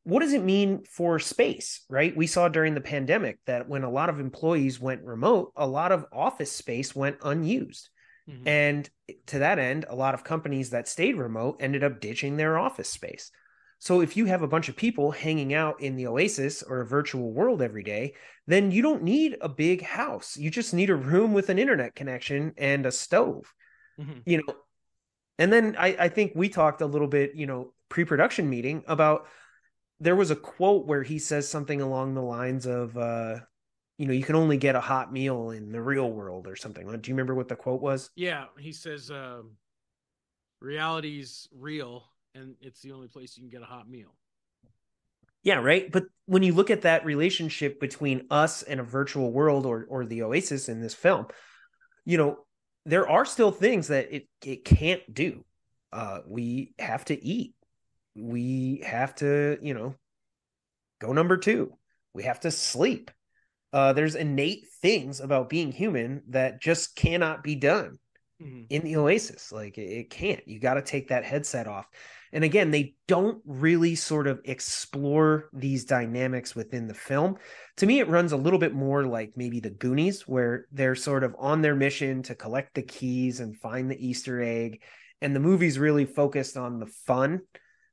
A: What does it mean for space, right? We saw during the pandemic that when a lot of employees went remote, a lot of office space went unused.
B: Mm-hmm.
A: And to that end, a lot of companies that stayed remote ended up ditching their office space. So if you have a bunch of people hanging out in the Oasis or a virtual world every day, then you don't need a big house. You just need a room with an internet connection and a stove.
B: Mm-hmm.
A: You know, and then I think we talked a little bit, pre-production meeting about there was a quote where he says something along the lines of you can only get a hot meal in the real world or something. Do you remember what the quote was?
B: Yeah, he says reality's real, and it's the only place you can get a hot meal.
A: Yeah, right. But when you look at that relationship between us and a virtual world or the Oasis in this film, you know, there are still things that it can't do. We have to eat. We have to, go number two. We have to sleep. There's innate things about being human that just cannot be done
B: Mm-hmm.
A: in the Oasis. Like it can't. You got to take that headset off. And again, they don't really sort of explore these dynamics within the film. To me, it runs a little bit more like maybe the Goonies, where they're sort of on their mission to collect the keys and find the Easter egg. And the movie's really focused on the fun,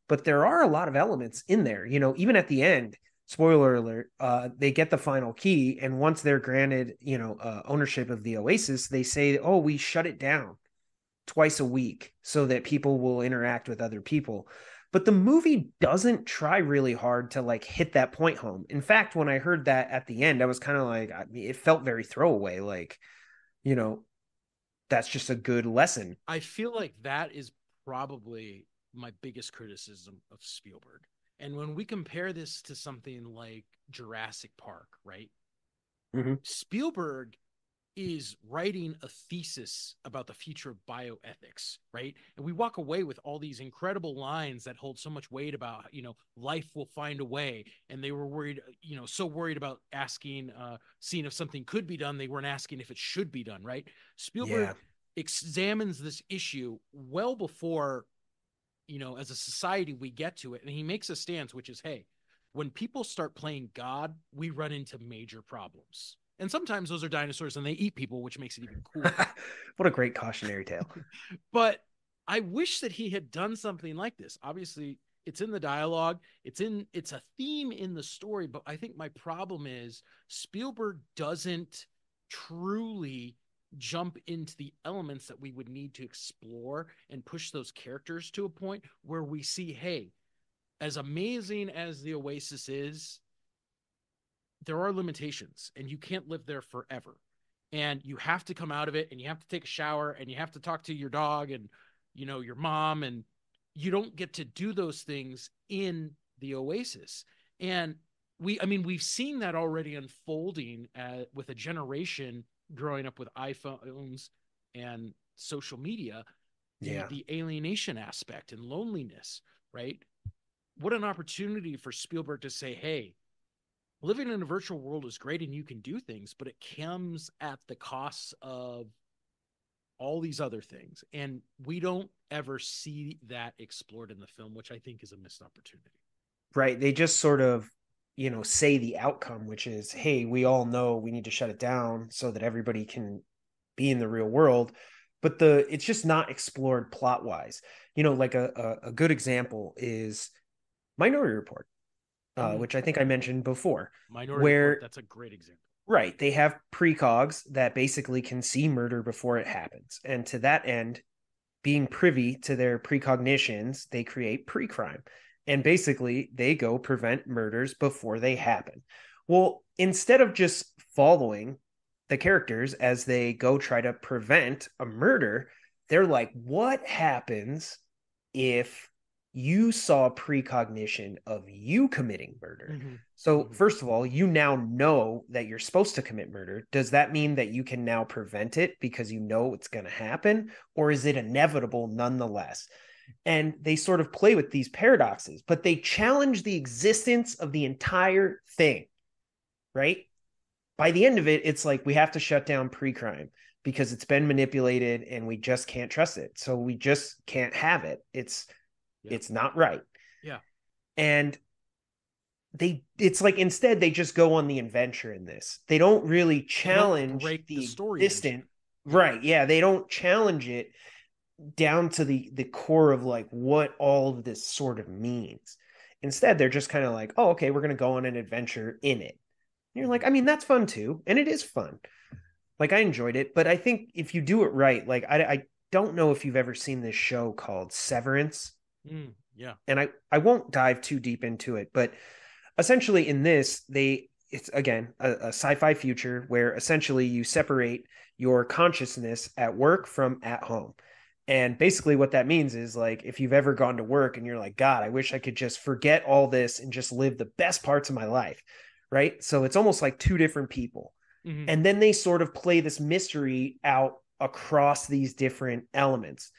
A: but there are a lot of elements in there. Even at the end, spoiler alert, they get the final key, and once they're granted ownership of the Oasis, they say, oh, we shut it down twice a week so that people will interact with other people. But the movie doesn't try really hard to like hit that point home. In fact, when I heard that at the end, I was kind of like, it felt very throwaway, like, you know that's just a good lesson.
B: I feel like that is probably my biggest criticism of Spielberg. And when we compare this to something like Jurassic Park, right?
A: Mm-hmm.
B: Spielberg is writing a thesis about the future of bioethics, right? And we walk away with all these incredible lines that hold so much weight about, life will find a way. And they were worried, so worried about asking, seeing if something could be done. They weren't asking if it should be done, right?
A: Yeah.
B: Spielberg examines this issue well before, as a society, we get to it. And he makes a stance, which is, hey, when people start playing God, we run into major problems. And sometimes those are dinosaurs and they eat people, which makes it even cooler.
A: What a great cautionary tale.
B: But I wish that he had done something like this. Obviously, it's in the dialogue, it's a theme in the story, but I think my problem is Spielberg doesn't truly jump into the elements that we would need to explore and push those characters to a point where we see, hey, as amazing as the Oasis is, there are limitations and you can't live there forever. And you have to come out of it and you have to take a shower and you have to talk to your dog and, your mom. And you don't get to do those things in the Oasis. And we've seen that already unfolding with a generation growing up with iPhones and social media, the
A: Yeah.
B: the alienation aspect and loneliness, right? What an opportunity for Spielberg to say, hey, living in a virtual world is great and you can do things, but it comes at the cost of all these other things. And we don't ever see that explored in the film, which I think is a missed opportunity.
A: Right. They just sort of, say the outcome, which is, hey, we all know we need to shut it down so that everybody can be in the real world. But it's just not explored plot wise. Like a good example is Minority Report,
B: Mm.
A: which I think I mentioned before,
B: Minority Report,
A: where,
B: that's a great example.
A: right, they have precogs that basically can see murder before it happens. And to that end, being privy to their precognitions, they create pre-crime. And basically, they go prevent murders before they happen. Well, instead of just following the characters as they go try to prevent a murder, they're like, what happens if you saw precognition of you committing murder?
B: Mm-hmm.
A: So,
B: Mm-hmm.
A: first of all, you now know that you're supposed to commit murder. Does that mean that you can now prevent it because you know it's going to happen? Or is it inevitable nonetheless? And they sort of play with these paradoxes, but they challenge the existence of the entire thing, right? By the end of it, it's like we have to shut down pre crime because it's been manipulated and we just can't trust it. So we just can't have it.
B: Yeah.
A: It's not right.
B: Yeah.
A: And it's like instead they just go on the adventure in this. They don't really
B: They don't
A: challenge
B: break the
A: the
B: story engine.
A: existent,
B: Yeah.
A: right. Yeah, they don't challenge it down to the core of like what all of this sort of means. Instead, they're just kind of like, oh, okay, we're gonna go on an adventure in it. And you're
B: Mm-hmm.
A: like, I mean, that's fun too, and it is fun. Like I enjoyed it, but I think if you do it right, like I don't know if you've ever seen this show called Severance,
B: Yeah.
A: and I won't dive too deep into it, but essentially in this it's again a sci-fi future where essentially you separate your consciousness at work from at home. And basically what that means is like if you've ever gone to work and you're like, God, I wish I could just forget all this and just live the best parts of my life, right? So it's almost like two different people.
B: Mm-hmm.
A: And then they sort of play this mystery out across these different elements.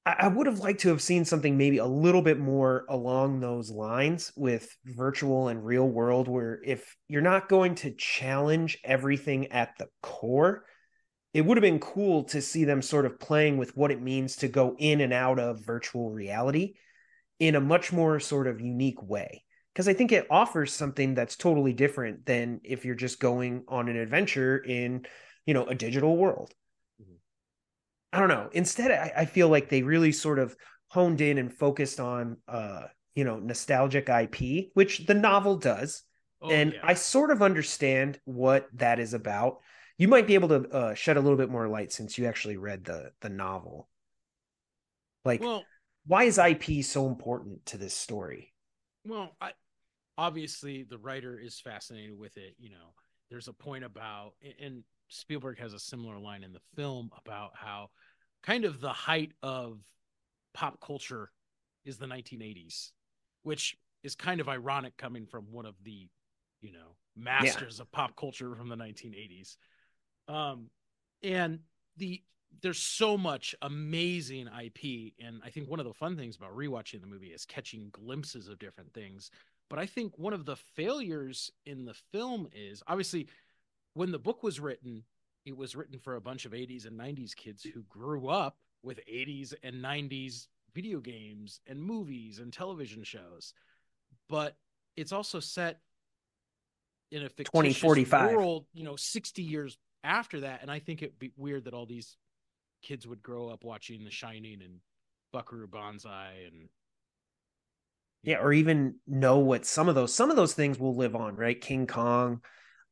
A: I would have liked to have seen something maybe a little bit more along those lines with virtual and real world, where if you're not going to challenge everything at the core, it would have been cool to see them sort of playing with what it means to go in and out of virtual reality in a much more sort of unique way. Because I think it offers something that's totally different than if you're just going on an adventure in, a digital world.
B: Mm-hmm.
A: I don't know. Instead, I feel like they really sort of honed in and focused on, nostalgic IP, which the novel does.
B: Oh
A: And
B: yeah.
A: I sort of understand what that is about. You might be able to shed a little bit more light since you actually read the novel. Like,
B: Well,
A: why is IP so important to this story?
B: I obviously the writer is fascinated with it. There's a point about, and Spielberg has a similar line in the film about how kind of the height of pop culture is the 1980s, which is kind of ironic coming from one of the,
A: Yeah.
B: masters of pop culture from the 1980s. Um, and the there's so much amazing IP, and I think one of the fun things about rewatching the movie is catching glimpses of different things. But I think one of the failures in the film is obviously when the book was written, it was written for a bunch of 80s and 90s kids who grew up with 80s and 90s video games and movies and television shows. But it's also set in a fictitious
A: 2045.
B: world, 60 years after that. And I think it'd be weird that all these kids would grow up watching The Shining and Buckaroo Banzai and
A: Yeah, or even know what some of those things will live on, right? King Kong,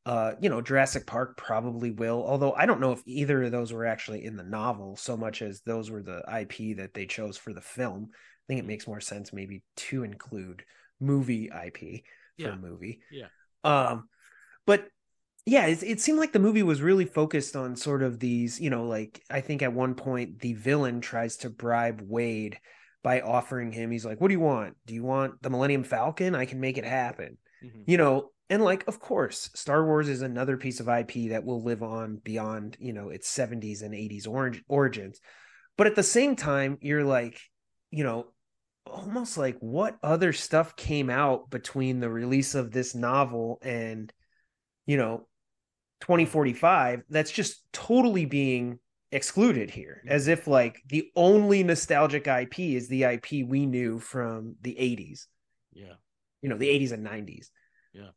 A: Jurassic Park probably will, although I don't know if either of those were actually in the novel so much as those were the IP that they chose for the film. I think it makes more sense maybe to include movie IP for
B: yeah,
A: a movie.
B: yeah,
A: But yeah, it seemed like the movie was really focused on sort of these, like I think at one point the villain tries to bribe Wade by offering him, he's like, what do you want? Do you want the Millennium Falcon? I can make it happen.
B: mm-hmm.
A: And like, of course, Star Wars is another piece of IP that will live on beyond, its 70s and 80s origins. But at the same time, you're like, you know, almost like what other stuff came out between the release of this novel and, you know,
B: Yeah,
A: 2045 that's just totally being excluded here, as
B: mm-hmm.
A: if like the only nostalgic IP is the IP we knew from the 80s,
B: Yeah,
A: the 80s and 90s.
B: yeah,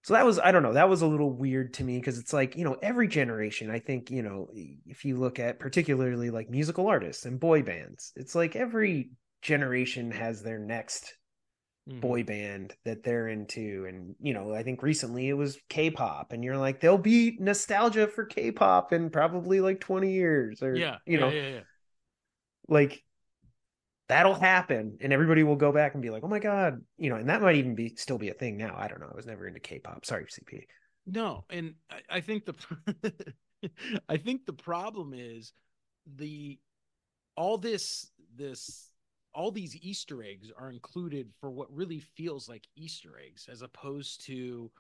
A: So that was, I don't know, that was a little weird to me because it's like, every generation, I think, if you look at particularly like musical artists and boy bands, it's like every generation has their next
B: mm-hmm.
A: boy band that they're into. And I think recently it was K-pop, and you're like, there'll be nostalgia for K-pop in probably like 20 years, or
B: Yeah, yeah, yeah, yeah.
A: like that'll happen and everybody will go back and be like, oh my god, and that might even be still be a thing now. I don't know, I was never into K-pop, sorry, CP.
B: No, and I think the I think the problem is the all this all these Easter eggs are included for what really feels like Easter eggs as opposed to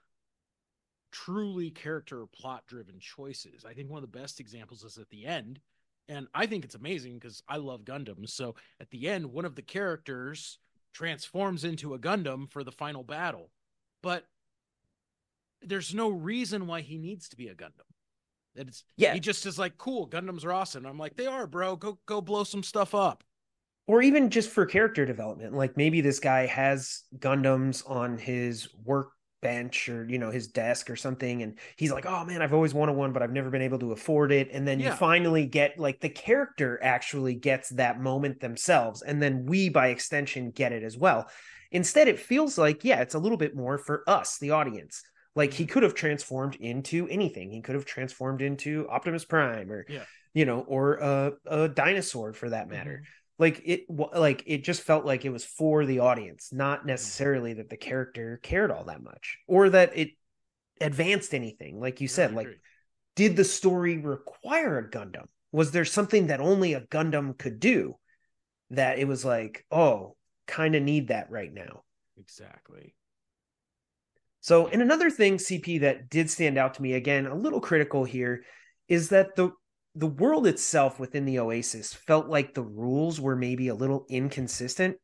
B: truly character or plot driven choices. I think one of the best examples is at the end, and I think it's amazing because I love Gundams. So at the end, one of the characters transforms into a Gundam for the final battle, but there's no reason why he needs to be a Gundam. It's
A: Yeah,
B: he just is like, cool, Gundams are awesome. I'm like, they are, bro. Go blow some stuff up.
A: or even just for character development, like maybe this guy has Gundams on his workbench or his desk or something, and he's like, oh man, I've always wanted one but I've never been able to afford it. And then you
B: Yeah.
A: finally get like the character actually gets that moment themselves, and then we by extension get it as well. Instead it feels like, yeah, it's a little bit more for us, the audience. Like he
B: Mm-hmm.
A: could have transformed into anything. He could have transformed into Optimus Prime, or
B: Yeah.
A: or a dinosaur for that matter.
B: Mm-hmm.
A: Like it just felt like it was for the audience, not
B: Mm-hmm.
A: necessarily that the character cared all that much or that it advanced anything. Like you
B: No, I
A: said, like,
B: agree.
A: did the story require a Gundam? Was there something that only a Gundam could do that it was like, oh, kind of need that right now?
B: Exactly.
A: So,
B: Yeah.
A: and another thing, CP, that did stand out to me, again, a little critical here, is that the world itself within the Oasis felt like the rules were maybe a little inconsistent.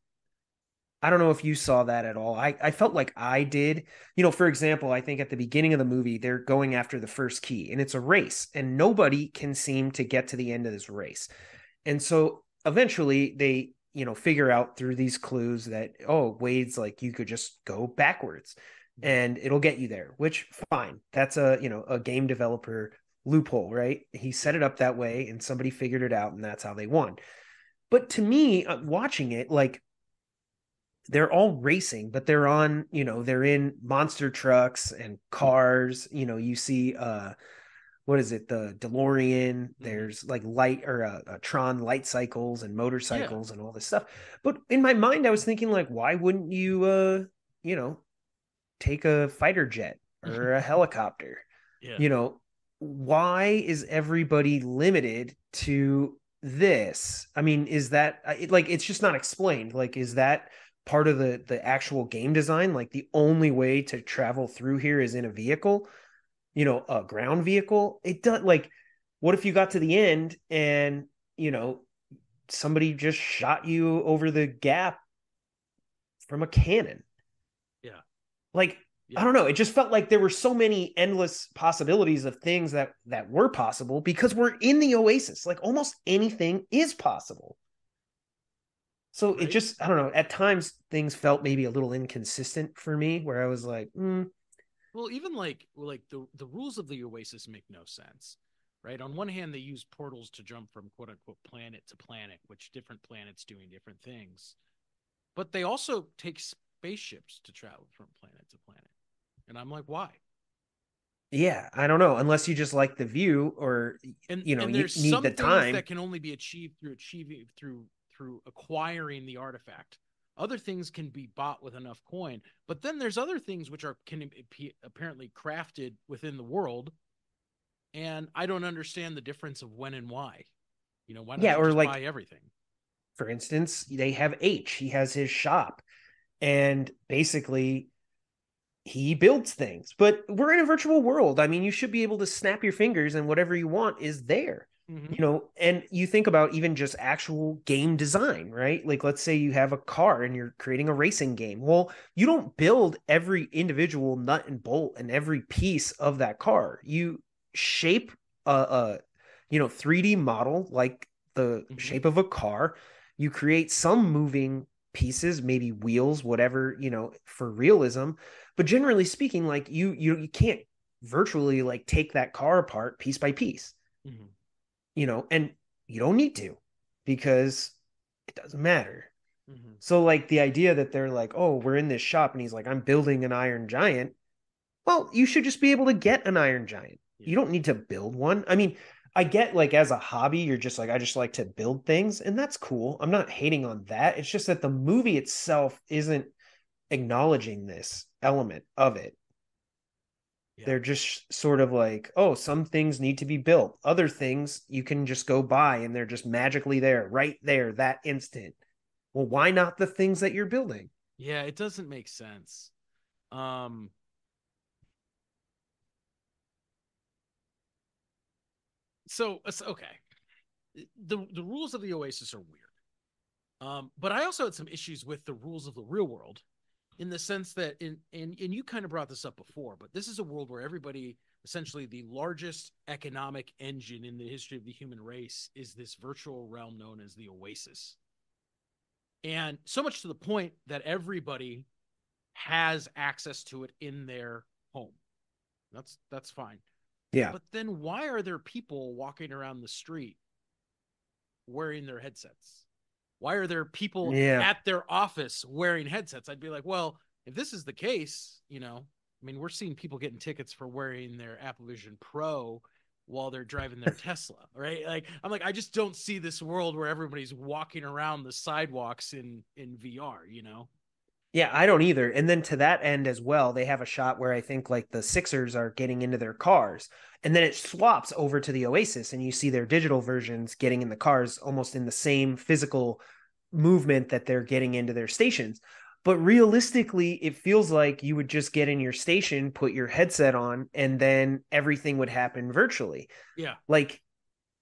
A: I don't know if you saw that at all. I felt like I did. For example, I think at the beginning of the movie, they're going after the first key and it's a race, and nobody can seem to get to the end of this race. And so eventually they, figure out through these clues that, oh, Wade's like, you could just go backwards
B: Mm-hmm.
A: and it'll get you there, which fine. That's a game developer loophole, right? He set
B: Yeah.
A: it up that way and somebody figured it out and that's how they won. But to me, watching it, like, they're all racing, but they're on, they're in monster trucks and cars. You see, what is it? The DeLorean.
B: Mm-hmm.
A: There's like light or Tron light cycles and
B: Yeah.
A: motorcycles and all this stuff. But in my mind, I was thinking like, why wouldn't you, you know, take a fighter jet or a helicopter?
B: Yeah.
A: You know, why is everybody limited to this? I mean, is that like it's just not explained? Like, is that part of the actual game design? Like, the only way to travel through here is in a vehicle? a ground vehicle. It does like, what if you got to the end and, you know, somebody just shot you over the gap from a cannon?
B: Yeah.
A: Like, I
B: Yeah.
A: don't know. It just felt like there were so many endless possibilities of things that were possible because we're in the Oasis. Like almost anything is possible. So it
B: Right.
A: just, I don't know. At times things felt maybe a little inconsistent for me, where I was like,
B: Well, even like the rules of the Oasis make no sense, right? On one hand, they use portals to jump from quote unquote planet to planet, which different planets doing different things. But they also take spaceships to travel from planet to planet, and I'm like, why?
A: yeah, I don't know. Unless you just like the view, or
B: And
A: you
B: there's
A: need the
B: some things that
A: time.
B: can only be achieved through achieving through acquiring the artifact. Other things can be bought with enough coin, but then there's other things which are can be apparently crafted within the world, and I don't understand the difference of when and why. Why don't
A: Yeah,
B: you
A: or
B: just
A: like,
B: buy everything?
A: for instance, they have H. He has his shop, and basically he builds things. But we're in a virtual world. I mean, you should be able to snap your fingers and whatever you want is there.
B: Mm-hmm.
A: And you think about even just actual game design, right? Like, let's say you have a car and you're creating a racing game. Well, you don't build every individual nut and bolt and every piece of that car. You shape a 3D model like the
B: Mm-hmm.
A: shape of a car. You create some moving pieces, maybe wheels, whatever, for realism. But generally speaking, like you can't virtually like take that car apart piece by piece,
B: Mm-hmm.
A: and you don't need to because it doesn't matter.
B: Mm-hmm.
A: So like the idea that they're like, oh, we're in this shop and he's like, I'm building an iron giant. Well, you should just be able to get an iron giant.
B: Yeah.
A: You don't need to build one. I mean, I get like as a hobby, you're just like, I just like to build things, and that's cool. I'm not hating on that. It's just that the movie itself isn't acknowledging this element of it.
B: Yeah.
A: They're just sort of like, oh, some things need to be built. Other things you can just go buy and they're just magically there, right there, that instant. Well, why not the things that you're building?
B: Yeah. It doesn't make sense. Um. So okay. The rules of the Oasis are weird. But I also had some issues with the rules of the real world, in the sense that and you kind of brought this up before, but this is a world where everybody, essentially the largest economic engine in the history of the human race, is this virtual realm known as the Oasis. And so much to the point that everybody has access to it in their home. That's fine.
A: Yeah.
B: But then why are there people walking around the street wearing their headsets? Why are there people
A: Yeah.
B: at their office wearing headsets? I'd be like, well, if this is the case, I mean, we're seeing people getting tickets for wearing their Apple Vision Pro while they're driving their Tesla, right? Like, I'm like, I just don't see this world where everybody's walking around the sidewalks in VR.
A: Yeah, I don't either. And then to that end as well, they have a shot where I think like the Sixers are getting into their cars. And then it swaps over to the Oasis and you see their digital versions getting in the cars almost in the same physical movement that they're getting into their stations. But realistically, it feels like you would just get in your station, put your headset on, and then everything would happen virtually.
B: Yeah.
A: Like,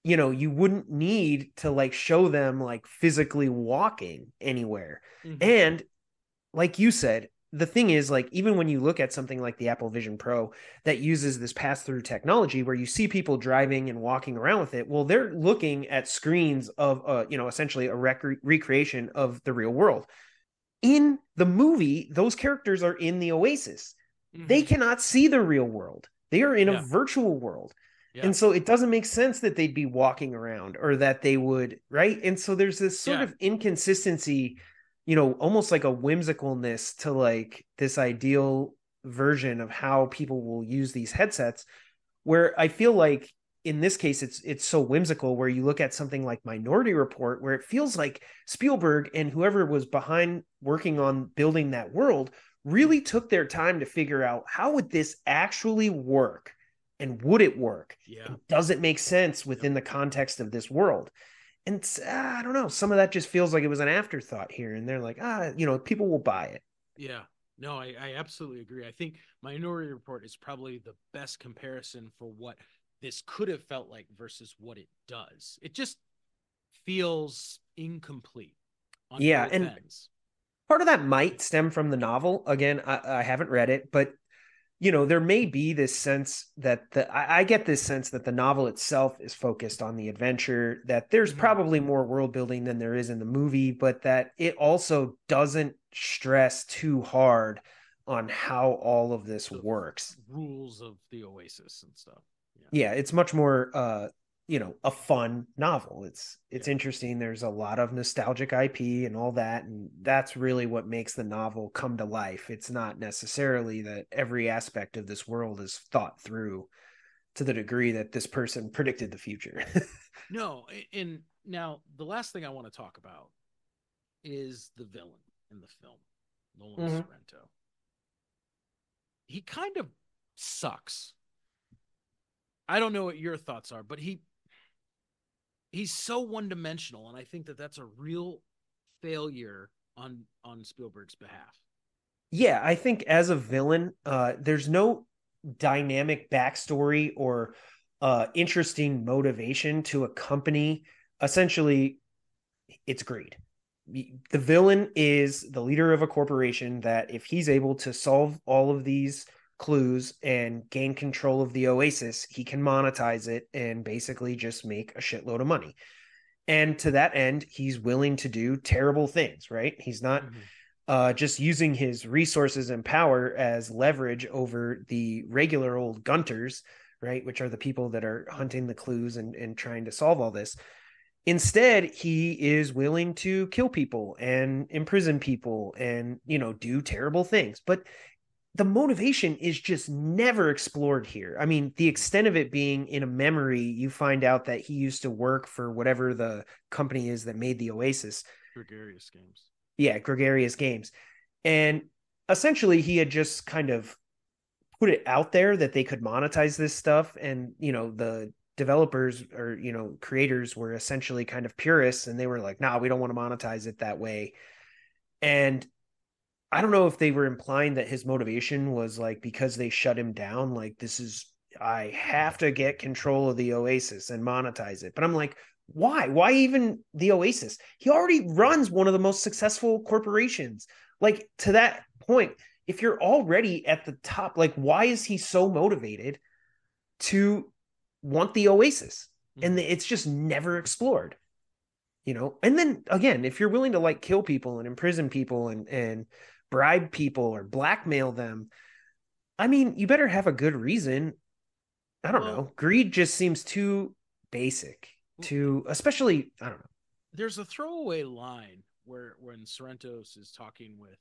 A: you wouldn't need to like show them like physically walking anywhere.
B: Mm-hmm.
A: And like you said, the thing is, like, even when you look at something like the Apple Vision Pro that uses this pass through technology where you see people driving and walking around with it, well, they're looking at screens of, essentially a recreation of the real world. In the movie, those characters are in the Oasis. They
B: Mm-hmm.
A: cannot see the real world, they are in a
B: Yeah.
A: virtual world.
B: Yeah.
A: And so it doesn't make sense that they'd be walking around or that they would, right? And so there's this sort
B: Yeah.
A: of inconsistency, almost like a whimsicalness to like this ideal version of how people will use these headsets, where I feel like in this case it's so whimsical, where you look at something like Minority Report, where it feels like Spielberg and whoever was behind working on building that world really took their time to figure out how would this actually work, and would it work,
B: Yeah.
A: and does it make sense
B: Yep.
A: within the context of this world. And I don't know, some of that just feels like it was an afterthought here, and they're like, people will buy it.
B: Yeah. No, I absolutely agree. I think Minority Report is probably the best comparison for what this could have felt like versus what it does. It just feels incomplete on
A: Yeah,
B: both
A: and
B: ends.
A: part of that might stem from the novel. Again, I haven't read it, but there may be this sense that I get this sense that the novel itself is focused on the adventure, that there's
B: Mm-hmm.
A: probably more world building than there is in the movie, but that it also doesn't stress too hard on how all of this
B: The
A: works.
B: rules of the Oasis and stuff. Yeah.
A: Yeah, it's much more a fun novel. It's
B: Yeah.
A: interesting. There's a lot of nostalgic IP and all that, and that's really what makes the novel come to life. It's not necessarily that every aspect of this world is thought through to the degree that this person predicted the future.
B: No, and now the last thing I want to talk about is the villain in the film, Nolan
A: Mhm.
B: Sorrento. He kind of sucks. I don't know what your thoughts are, but he's so one dimensional, and I think that that's a real failure on Spielberg's behalf.
A: Yeah, I think as a villain, there's no dynamic backstory or interesting motivation to accompany essentially it's greed. The villain is the leader of a corporation that if he's able to solve all of these clues and gain control of the oasis, he can monetize it and basically just make a shitload of money. And to that end, he's willing to do terrible things, right? He's not
B: Mm-hmm.
A: just using his resources and power as leverage over the regular old gunters, right? Which are the people that are hunting
B: Mm-hmm.
A: the clues and trying to solve all this. Instead, he is willing to kill people and imprison people and, do terrible things. But the motivation is just never explored here. I mean, the extent of it being in a memory, you find out that he used to work for whatever the company is that made the Oasis.
B: Gregarious games.
A: Yeah, Gregarious Games. And essentially, he had just kind of put it out there that they could monetize this stuff. And, the developers or, creators were essentially kind of purists and they were like, nah, we don't want to monetize it that way. And I don't know if they were implying that his motivation was like because they shut him down, like I have to get control of the Oasis and monetize it. But I'm like, why? Why even the Oasis? He already runs one of the most successful corporations. Like to that point, if you're already at the top, like why is he so motivated to want the Oasis? And
B: Mm-hmm.
A: it's just never explored. And then again, if you're willing to like kill people and imprison people and bribe people or blackmail them, I mean, you better have a good reason. I don't
B: Well,
A: know. Greed just seems too basic to, especially, I don't know.
B: there's a throwaway line where when Sorrentos is talking with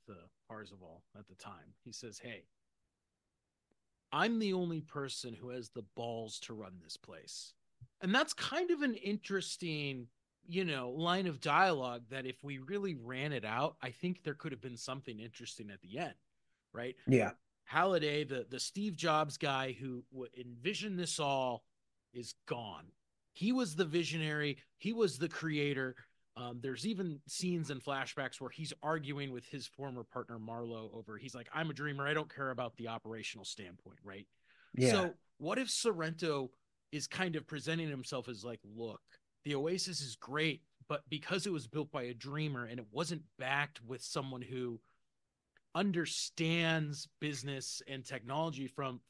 B: Parzival at the time, he says, "Hey, I'm the only person who has the balls to run this place," and that's kind of an interesting, line of dialogue that if we really ran it out, I think there could have been something interesting at the end, right?
A: Yeah.
B: Halliday, the Steve Jobs guy who envisioned this all, is gone. He was the visionary. He was the creator. There's even scenes and flashbacks where he's arguing with his former partner Marlowe over. He's like, "I'm a dreamer. I don't care about the operational standpoint, right?"
A: Yeah.
B: So what if Sorrento is kind of presenting himself as like, "Look, the Oasis is great, but because it was built by a dreamer and it wasn't backed with someone who understands business and technology from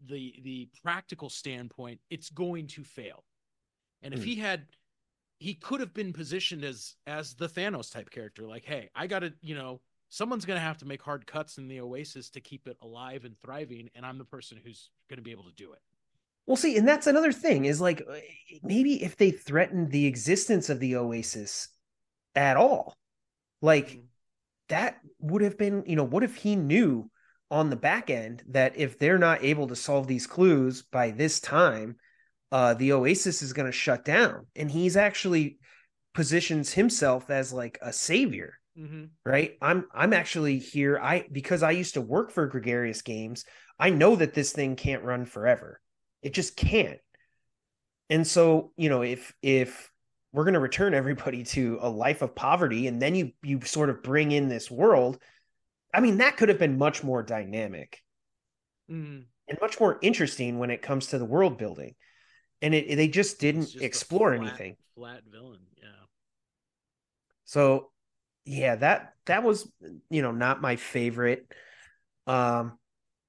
B: the practical standpoint, it's going to fail." And if
A: Mm.
B: he could have been positioned as the Thanos type character, like, "Hey, I got to, someone's going to have to make hard cuts in the Oasis to keep it alive and thriving, and I'm the person who's going to be able to do it."
A: Well, see, and that's another thing is like maybe if they threatened the existence of the Oasis at all, like
B: Mm-hmm.
A: that would have been, what if he knew on the back end that if they're not able to solve these clues by this time, the Oasis is going to shut down, and he's actually positions himself as like a savior,
B: Mm-hmm.
A: right? I'm actually here. Because I used to work for Gregarious Games, I know that this thing can't run forever. It just can't. And so, if we're going to return everybody to a life of poverty, and then you sort of bring in this world, I mean, that could have been much more dynamic
B: Mm,
A: and much more interesting when it comes to the world building. And they just
B: it's
A: didn't
B: just a
A: explore
B: flat,
A: anything.
B: flat villain. Yeah.
A: So yeah, that was not my favorite. Um,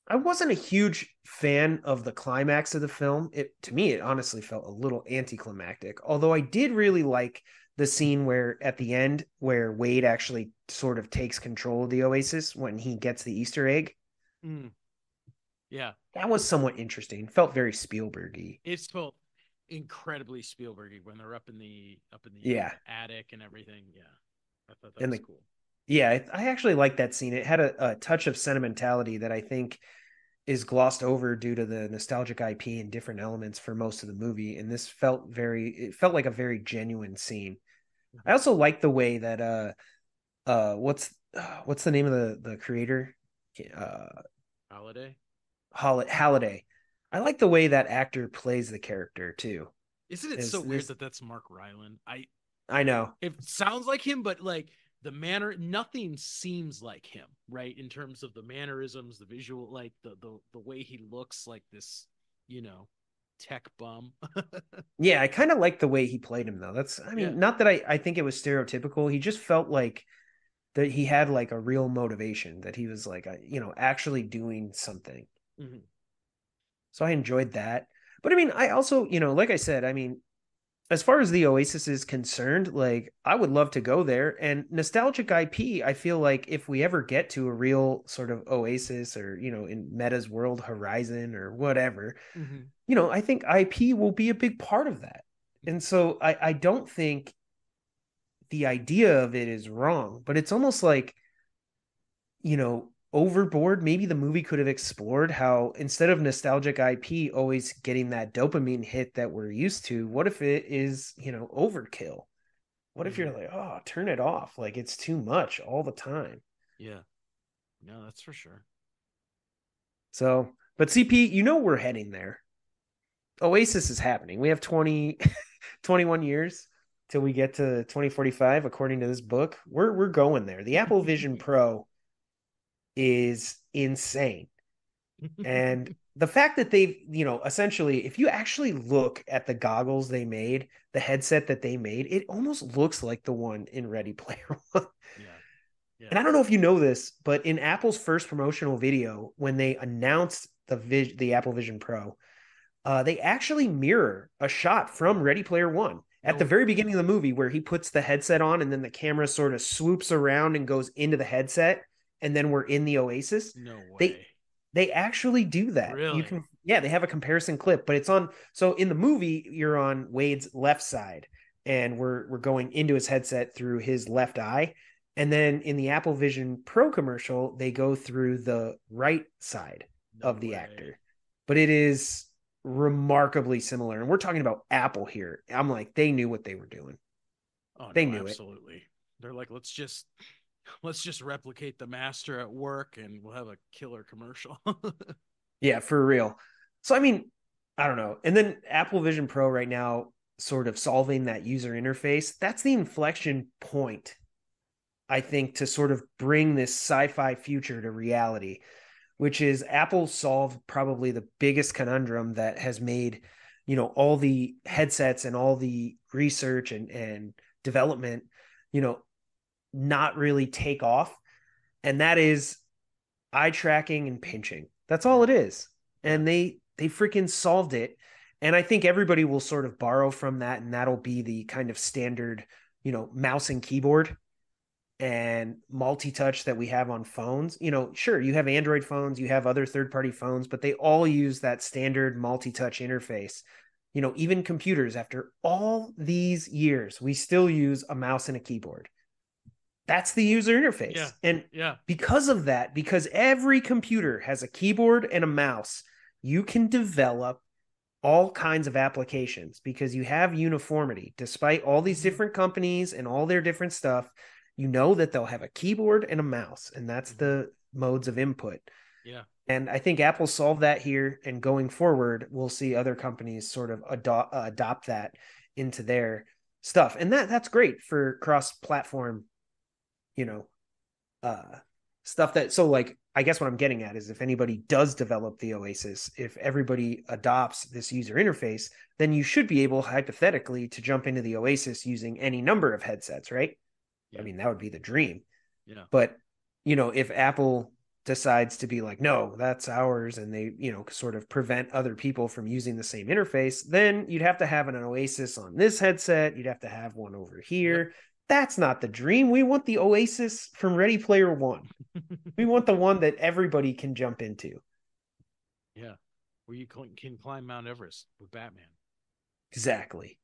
A: I wasn't a huge fan of the climax of the film. It to me, it honestly felt a little anticlimactic. Although I did really like the scene where at the end where Wade actually sort of takes control of the Oasis when he gets the Easter egg.
B: Mm, yeah.
A: That was somewhat interesting. Felt very Spielbergy.
B: It's felt incredibly Spielbergy when they're up in the
A: Yeah,
B: attic and everything. Yeah. I thought that
A: and
B: was
A: the
B: cool.
A: yeah, I actually like that scene. It had a touch of sentimentality that I think is glossed over due to the nostalgic IP and different elements for most of the movie. And this it felt like a very genuine scene. I
B: Mhm.
A: also like the way that what's the name of the creator? Uh
B: Holiday.
A: Halliday. I like the way that actor plays the character too.
B: Isn't it
A: Is
B: so weird
A: this
B: that that's Mark Ryland?
A: I know.
B: It sounds like him, but like the manner, nothing seems like him, right? In terms of the mannerisms, the visual, like the way he looks like this, you know, tech bum.
A: Yeah, I kind of like the way he played him though. That's I
B: Yeah.
A: mean, not that I think it was stereotypical. He just felt like that he had like a real motivation, that he was like actually doing something.
B: Mm-hmm.
A: So I enjoyed that. But I mean, I also, like I said, I mean, as far as the Oasis is concerned, like I would love to go there. And nostalgic IP, I feel like if we ever get to a real sort of Oasis or, in Meta's World Horizon or whatever,
B: Mm-hmm.
A: I think IP will be a big part of that. And so I don't think the idea of it is wrong, but it's almost like, overboard. Maybe the movie could have explored how instead of nostalgic IP always getting that dopamine hit that we're used to, what if it is, overkill? What if
B: Mm-hmm.
A: you're like, oh, turn it off? Like it's too much all the time.
B: Yeah. No, that's for sure.
A: So, but CP, we're heading there. Oasis is happening. We have 21 years till we get to 2045, according to this book. We're going there. The Apple Vision Pro is insane. And the fact that they've, essentially, if you actually look at the goggles they made, the headset that they made, it almost looks like the one in Ready Player One.
B: Yeah.
A: And
B: Yeah.
A: I don't know if you know this, but in Apple's first promotional video, when they announced the Apple Vision Pro, they actually mirror a shot from Ready Player One at the
B: No,
A: very beginning of the movie where he puts the headset on and then the camera sort of swoops around and goes into the headset, and then we're in the Oasis.
B: no
A: They
B: way.
A: they actually do that. You
B: Really?
A: can yeah, they have a comparison clip, but it's on so in the movie you're on Wade's left side and we're going into his headset through his left eye. And then in the Apple Vision Pro commercial, they go through the right side
B: No
A: of the
B: way.
A: actor. But it is remarkably similar. And we're talking about Apple here. I'm like, they knew what they were doing.
B: Oh
A: They
B: no,
A: knew it.
B: absolutely. They're like, let's just replicate the master at work and we'll have a killer commercial.
A: Yeah, for real. So, I mean, I don't know. And then Apple Vision Pro right now, sort of solving that user interface, that's the inflection point, I think, to sort of bring this sci fi future to reality, which is Apple solved probably the biggest conundrum that has made, all the headsets and all the research and development, you know, not really take off. And that is eye tracking and pinching. That's all
B: Yeah.
A: it is.
B: Yeah.
A: And they freaking solved it. And I think everybody will sort of borrow from that, and that'll be the kind of standard, mouse and keyboard and multi-touch that we have on phones. Sure, you have Android phones, you have other third-party phones, but they all use that standard multi-touch interface. Even computers, after all these years, we still use a mouse and a keyboard. That's the user
B: Yeah.
A: interface. And
B: Yeah.
A: because of that, because every computer has a keyboard and a mouse, you can develop all kinds of applications because you have uniformity. Despite all these
B: Mm-hmm.
A: different companies and all their different stuff, you know that they'll have a keyboard and a mouse, and that's
B: Mm-hmm.
A: the modes of input.
B: Yeah.
A: And I think Apple solved that here. And going forward, we'll see other companies sort of adopt that into their stuff. And that's great for cross platform, you know, uh, stuff that, so like, I guess what I'm getting at is if anybody does develop the Oasis, if everybody adopts this user interface, then you should be able hypothetically to jump into the Oasis using any number of headsets, right? I
B: Yeah.
A: mean, that would be the dream.
B: Yeah.
A: But, if Apple decides to be like, no, that's ours, and they, sort of prevent other people from using the same interface, then you'd have to have an Oasis on this headset. You'd have to have one over
B: Yep.
A: here. That's not the dream. We want the Oasis from Ready Player One. We want the one that everybody can jump into.
B: Yeah. Where you can climb Mount Everest with Batman.
A: Exactly.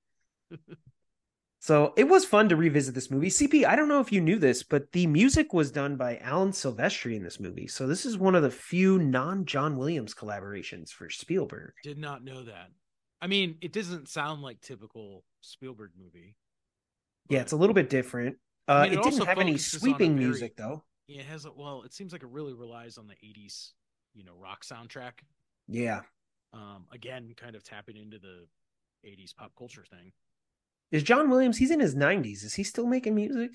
A: So it was fun to revisit this movie. CP, I don't know if you knew this, but the music was done by Alan Silvestri in this movie. So this is one of the few non-John Williams collaborations for Spielberg.
B: Did not know that. I mean, it doesn't sound like typical Spielberg movie.
A: Yeah,
B: But
A: it's a little bit different.
B: I mean, it
A: It didn't
B: also
A: have any
B: focuses on a
A: sweeping
B: very,
A: music, though.
B: it has a, well, it seems like it really relies on the 80s, rock soundtrack.
A: Yeah.
B: Again, kind of tapping into the 80s pop culture thing.
A: Is John Williams, he's in his 90s. Is he still making music?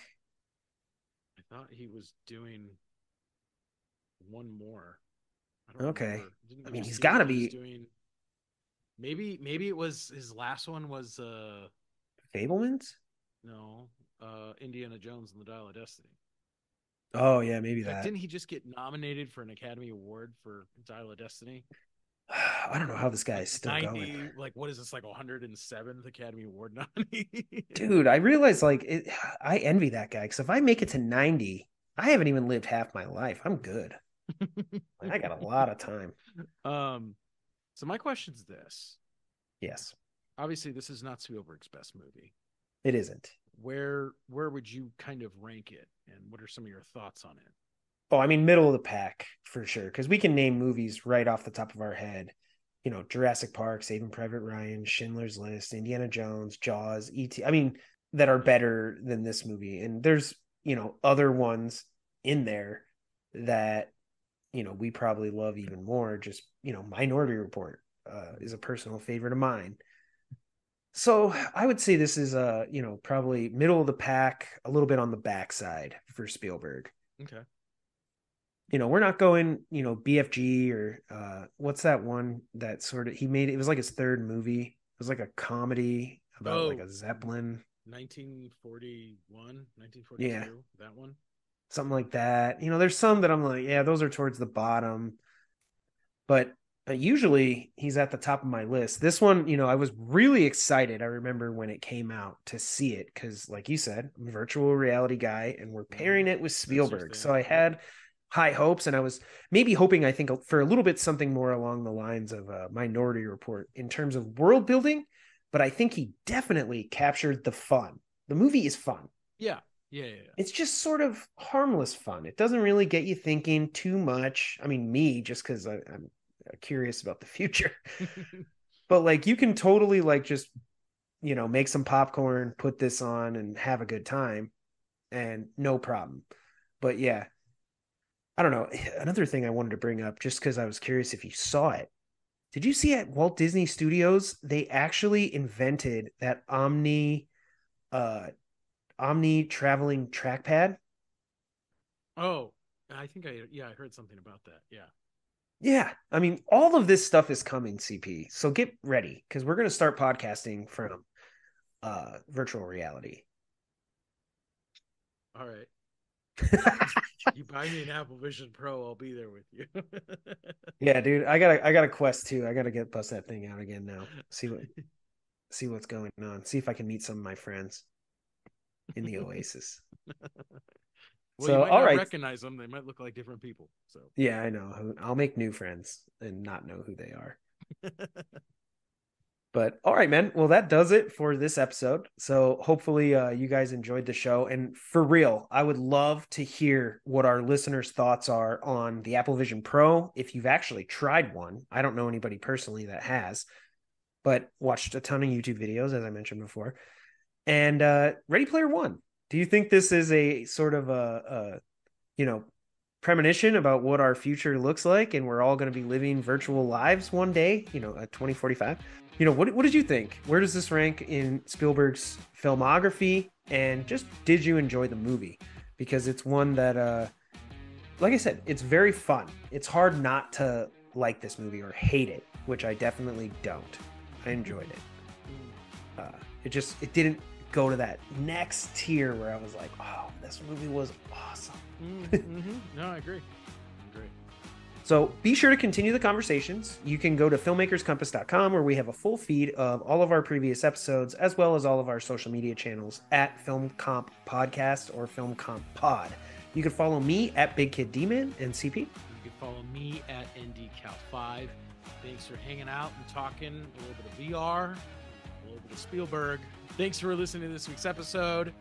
B: I thought he was doing one more. I don't
A: Okay.
B: remember. Didn't
A: I
B: we
A: mean, he's
B: see
A: got to
B: that he was
A: be
B: doing maybe it was his last one was
A: Fablemans?
B: no, Indiana Jones and the Dial of Destiny.
A: Oh, yeah, maybe
B: In fact,
A: that.
B: didn't he just get nominated for an Academy Award for Dial of Destiny?
A: I don't know how this guy
B: Like
A: is still going.
B: 90, like what is this, like 107th Academy Award nominee?
A: Dude, I realize like I envy that guy because if I make it to 90, I haven't even lived half my life. I'm good. Like, I got a lot of time.
B: um, so my question's this.
A: Yes,
B: Obviously, this is not Spielberg's best movie.
A: it isn't.
B: Where would you kind of rank it, and what are some of your thoughts on it?
A: Oh, I mean, middle of the pack for sure. Because we can name movies right off the top of our head. Jurassic Park, Saving Private Ryan, Schindler's List, Indiana Jones, Jaws, E.T. I mean, that are better than this movie. And there's, other ones in there that, we probably love even more. Just, Minority Report is a personal favorite of mine. So I would say this is probably middle of the pack, a little bit on the backside for Spielberg.
B: Okay.
A: We're not going, BFG or what's that one that sort of he made, it was like his third movie. It was like a comedy about like a Zeppelin.
B: 1941, 1942,
A: Yeah,
B: that one.
A: something like that. There's some that I'm like, yeah, those are towards the bottom. But usually he's at the top of my list. This one, I was really excited. I remember when it came out to see it because, like you said, I'm a virtual reality guy and we're pairing it with
B: That's your
A: Spielberg.
B: thing.
A: So I had high hopes and I was maybe hoping, I think, for a little bit something more along the lines of a Minority Report in terms of world building. But I think he definitely captured the fun. The movie is fun.
B: Yeah. Yeah.
A: It's just sort of harmless fun. It doesn't really get you thinking too much. I mean, me, just because I'm curious about the future. But like you can totally like just make some popcorn, put this on and have a good time and no problem. But yeah, I don't know, another thing I wanted to bring up just because I was curious if you saw it. Did you see at Walt Disney Studios they actually invented that omni traveling trackpad?
B: Oh, I think I heard something about that. Yeah.
A: Yeah, I mean, all of this stuff is coming, CP. So get ready because we're going to start podcasting from virtual reality.
B: All right. You buy me an Apple Vision Pro, I'll be there with you.
A: Yeah, dude, I got a Quest 2. I got to bust that thing out again now. See what's going on. See if I can meet some of my friends in the Oasis.
B: Well,
A: So,
B: you might
A: all
B: not
A: right.
B: recognize them. They might look like different people. So
A: Yeah, I know. I'll make new friends and not know who they are. But all right, man. Well, that does it for this episode. So hopefully you guys enjoyed the show. And for real, I would love to hear what our listeners' thoughts are on the Apple Vision Pro. If you've actually tried one, I don't know anybody personally that has, but watched a ton of YouTube videos, as I mentioned before. And Ready Player One. Do you think this is a sort of a premonition about what our future looks like and we're all going to be living virtual lives one day, at 2045? What did you think? Where does this rank in Spielberg's filmography? And just did you enjoy the movie? Because it's one that like I said, it's very fun. It's hard not to like this movie or hate it, which I definitely don't. I enjoyed it. It didn't go to that next tier where I was like, oh, this movie was awesome.
B: No, I agree.
A: So be sure to continue the conversations. You can go to filmmakerscompass.com, where we have a full feed of all of our previous episodes, as well as all of our social media channels at Film Comp Podcast or Film Comp Pod. You can follow me at Big Kid D-Man and CP.
B: You can follow me at NDCal5. Thanks for hanging out and talking a little bit of VR, a little bit of Spielberg. Thanks for listening to this week's episode.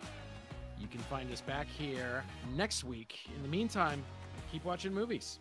B: You can find us back here next week. In the meantime, keep watching movies.